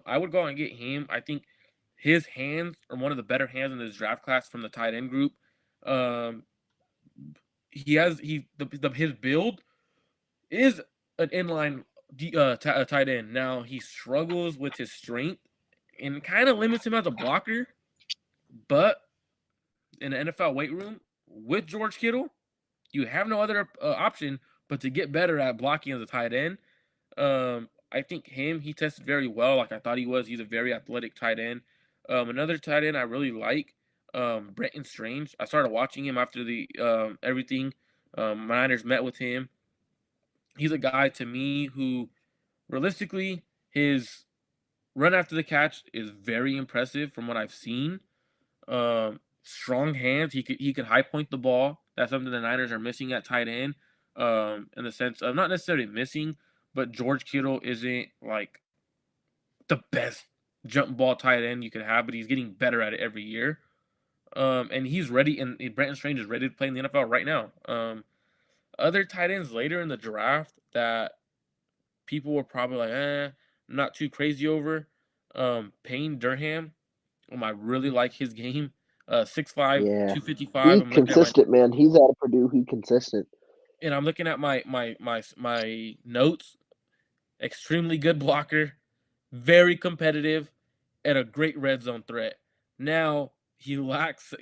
I would go out and get him. I think his hands are one of the better hands in this draft class from the tight end group. His build is an inline tight end. Now he struggles with his strength and kind of limits him as a blocker, but in the NFL weight room with George Kittle, you have no other option but to get better at blocking as a tight end. I think he tested very well, like I thought he was. He's a very athletic tight end. Another tight end I really like, Brenton Strange. I started watching him after the everything. Niners met with him. He's a guy to me who, realistically, his run after the catch is very impressive from what I've seen. Strong hands. He could high point the ball. That's something the Niners are missing at tight end. In the sense of not necessarily missing, but George Kittle isn't like the best jump ball tight end you could have, but he's getting better at it every year. And he's ready, and Brenton Strange is ready to play in the NFL right now. Other tight ends later in the draft that people were probably like, not too crazy over. Payne Durham. I really like his game. 6'5", Yeah, 255. he I'm looking at my consistent, man. He's out of Purdue. He consistent. and I'm looking at my notes. Extremely good blocker, very competitive, and a great red zone threat. Now he lacks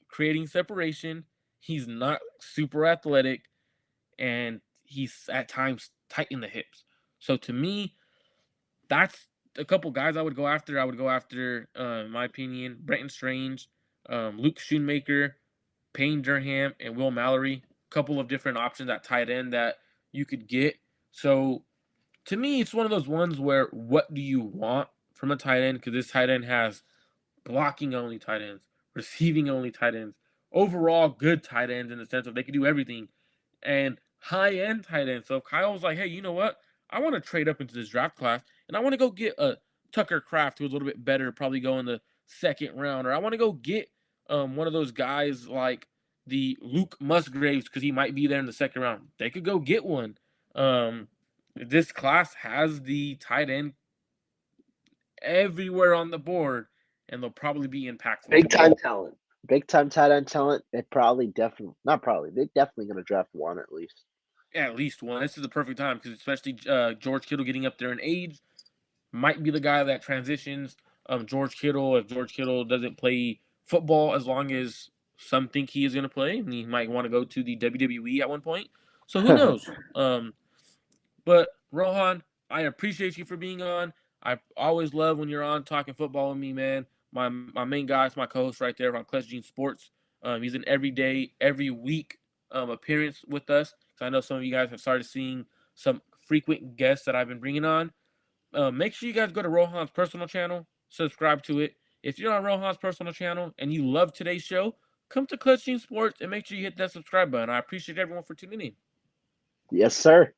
creating separation. He's not super athletic, and he's at times tight in the hips. So to me, that's a couple guys I would go after. I would go after, in my opinion, Brenton Strange, Luke Schoonmaker, Payne Durham, and Will Mallory. Couple of different options at tight end that you could get. So to me, it's one of those ones where what do you want from a tight end? Because this tight end has blocking only tight ends, receiving only tight ends, overall good tight ends in the sense of they can do everything, and high end tight ends. So if Kyle's like, hey, you know what? I want to trade up into this draft class and I want to go get a Tucker Kraft who's a little bit better, probably go in the second round, or I want to go get one of those guys like the Luke Musgraves because he might be there in the second round. They could go get one. This class has the tight end everywhere on the board, and they'll probably be impactful Big to me. time talent. Big time tight end talent. They probably definitely not probably. They're definitely gonna draft one at least. At least one. This is the perfect time because especially George Kittle getting up there in age might be the guy that transitions. George Kittle, if George Kittle doesn't play football as long as some think he is going to play, and he might want to go to the WWE at one point. So who knows? But Rohan, I appreciate you for being on. I always love when you're on talking football with me, man. My main guy is my co-host right there on Clutch Gene Sports. He's an every day, every week appearance with us. So I know some of you guys have started seeing some frequent guests that I've been bringing on. Make sure you guys go to Rohan's personal channel, subscribe to it. If you're on Rohan's personal channel and you love today's show, come to Clutch Gene Sports and make sure you hit that subscribe button. I appreciate everyone for tuning in. Yes, sir.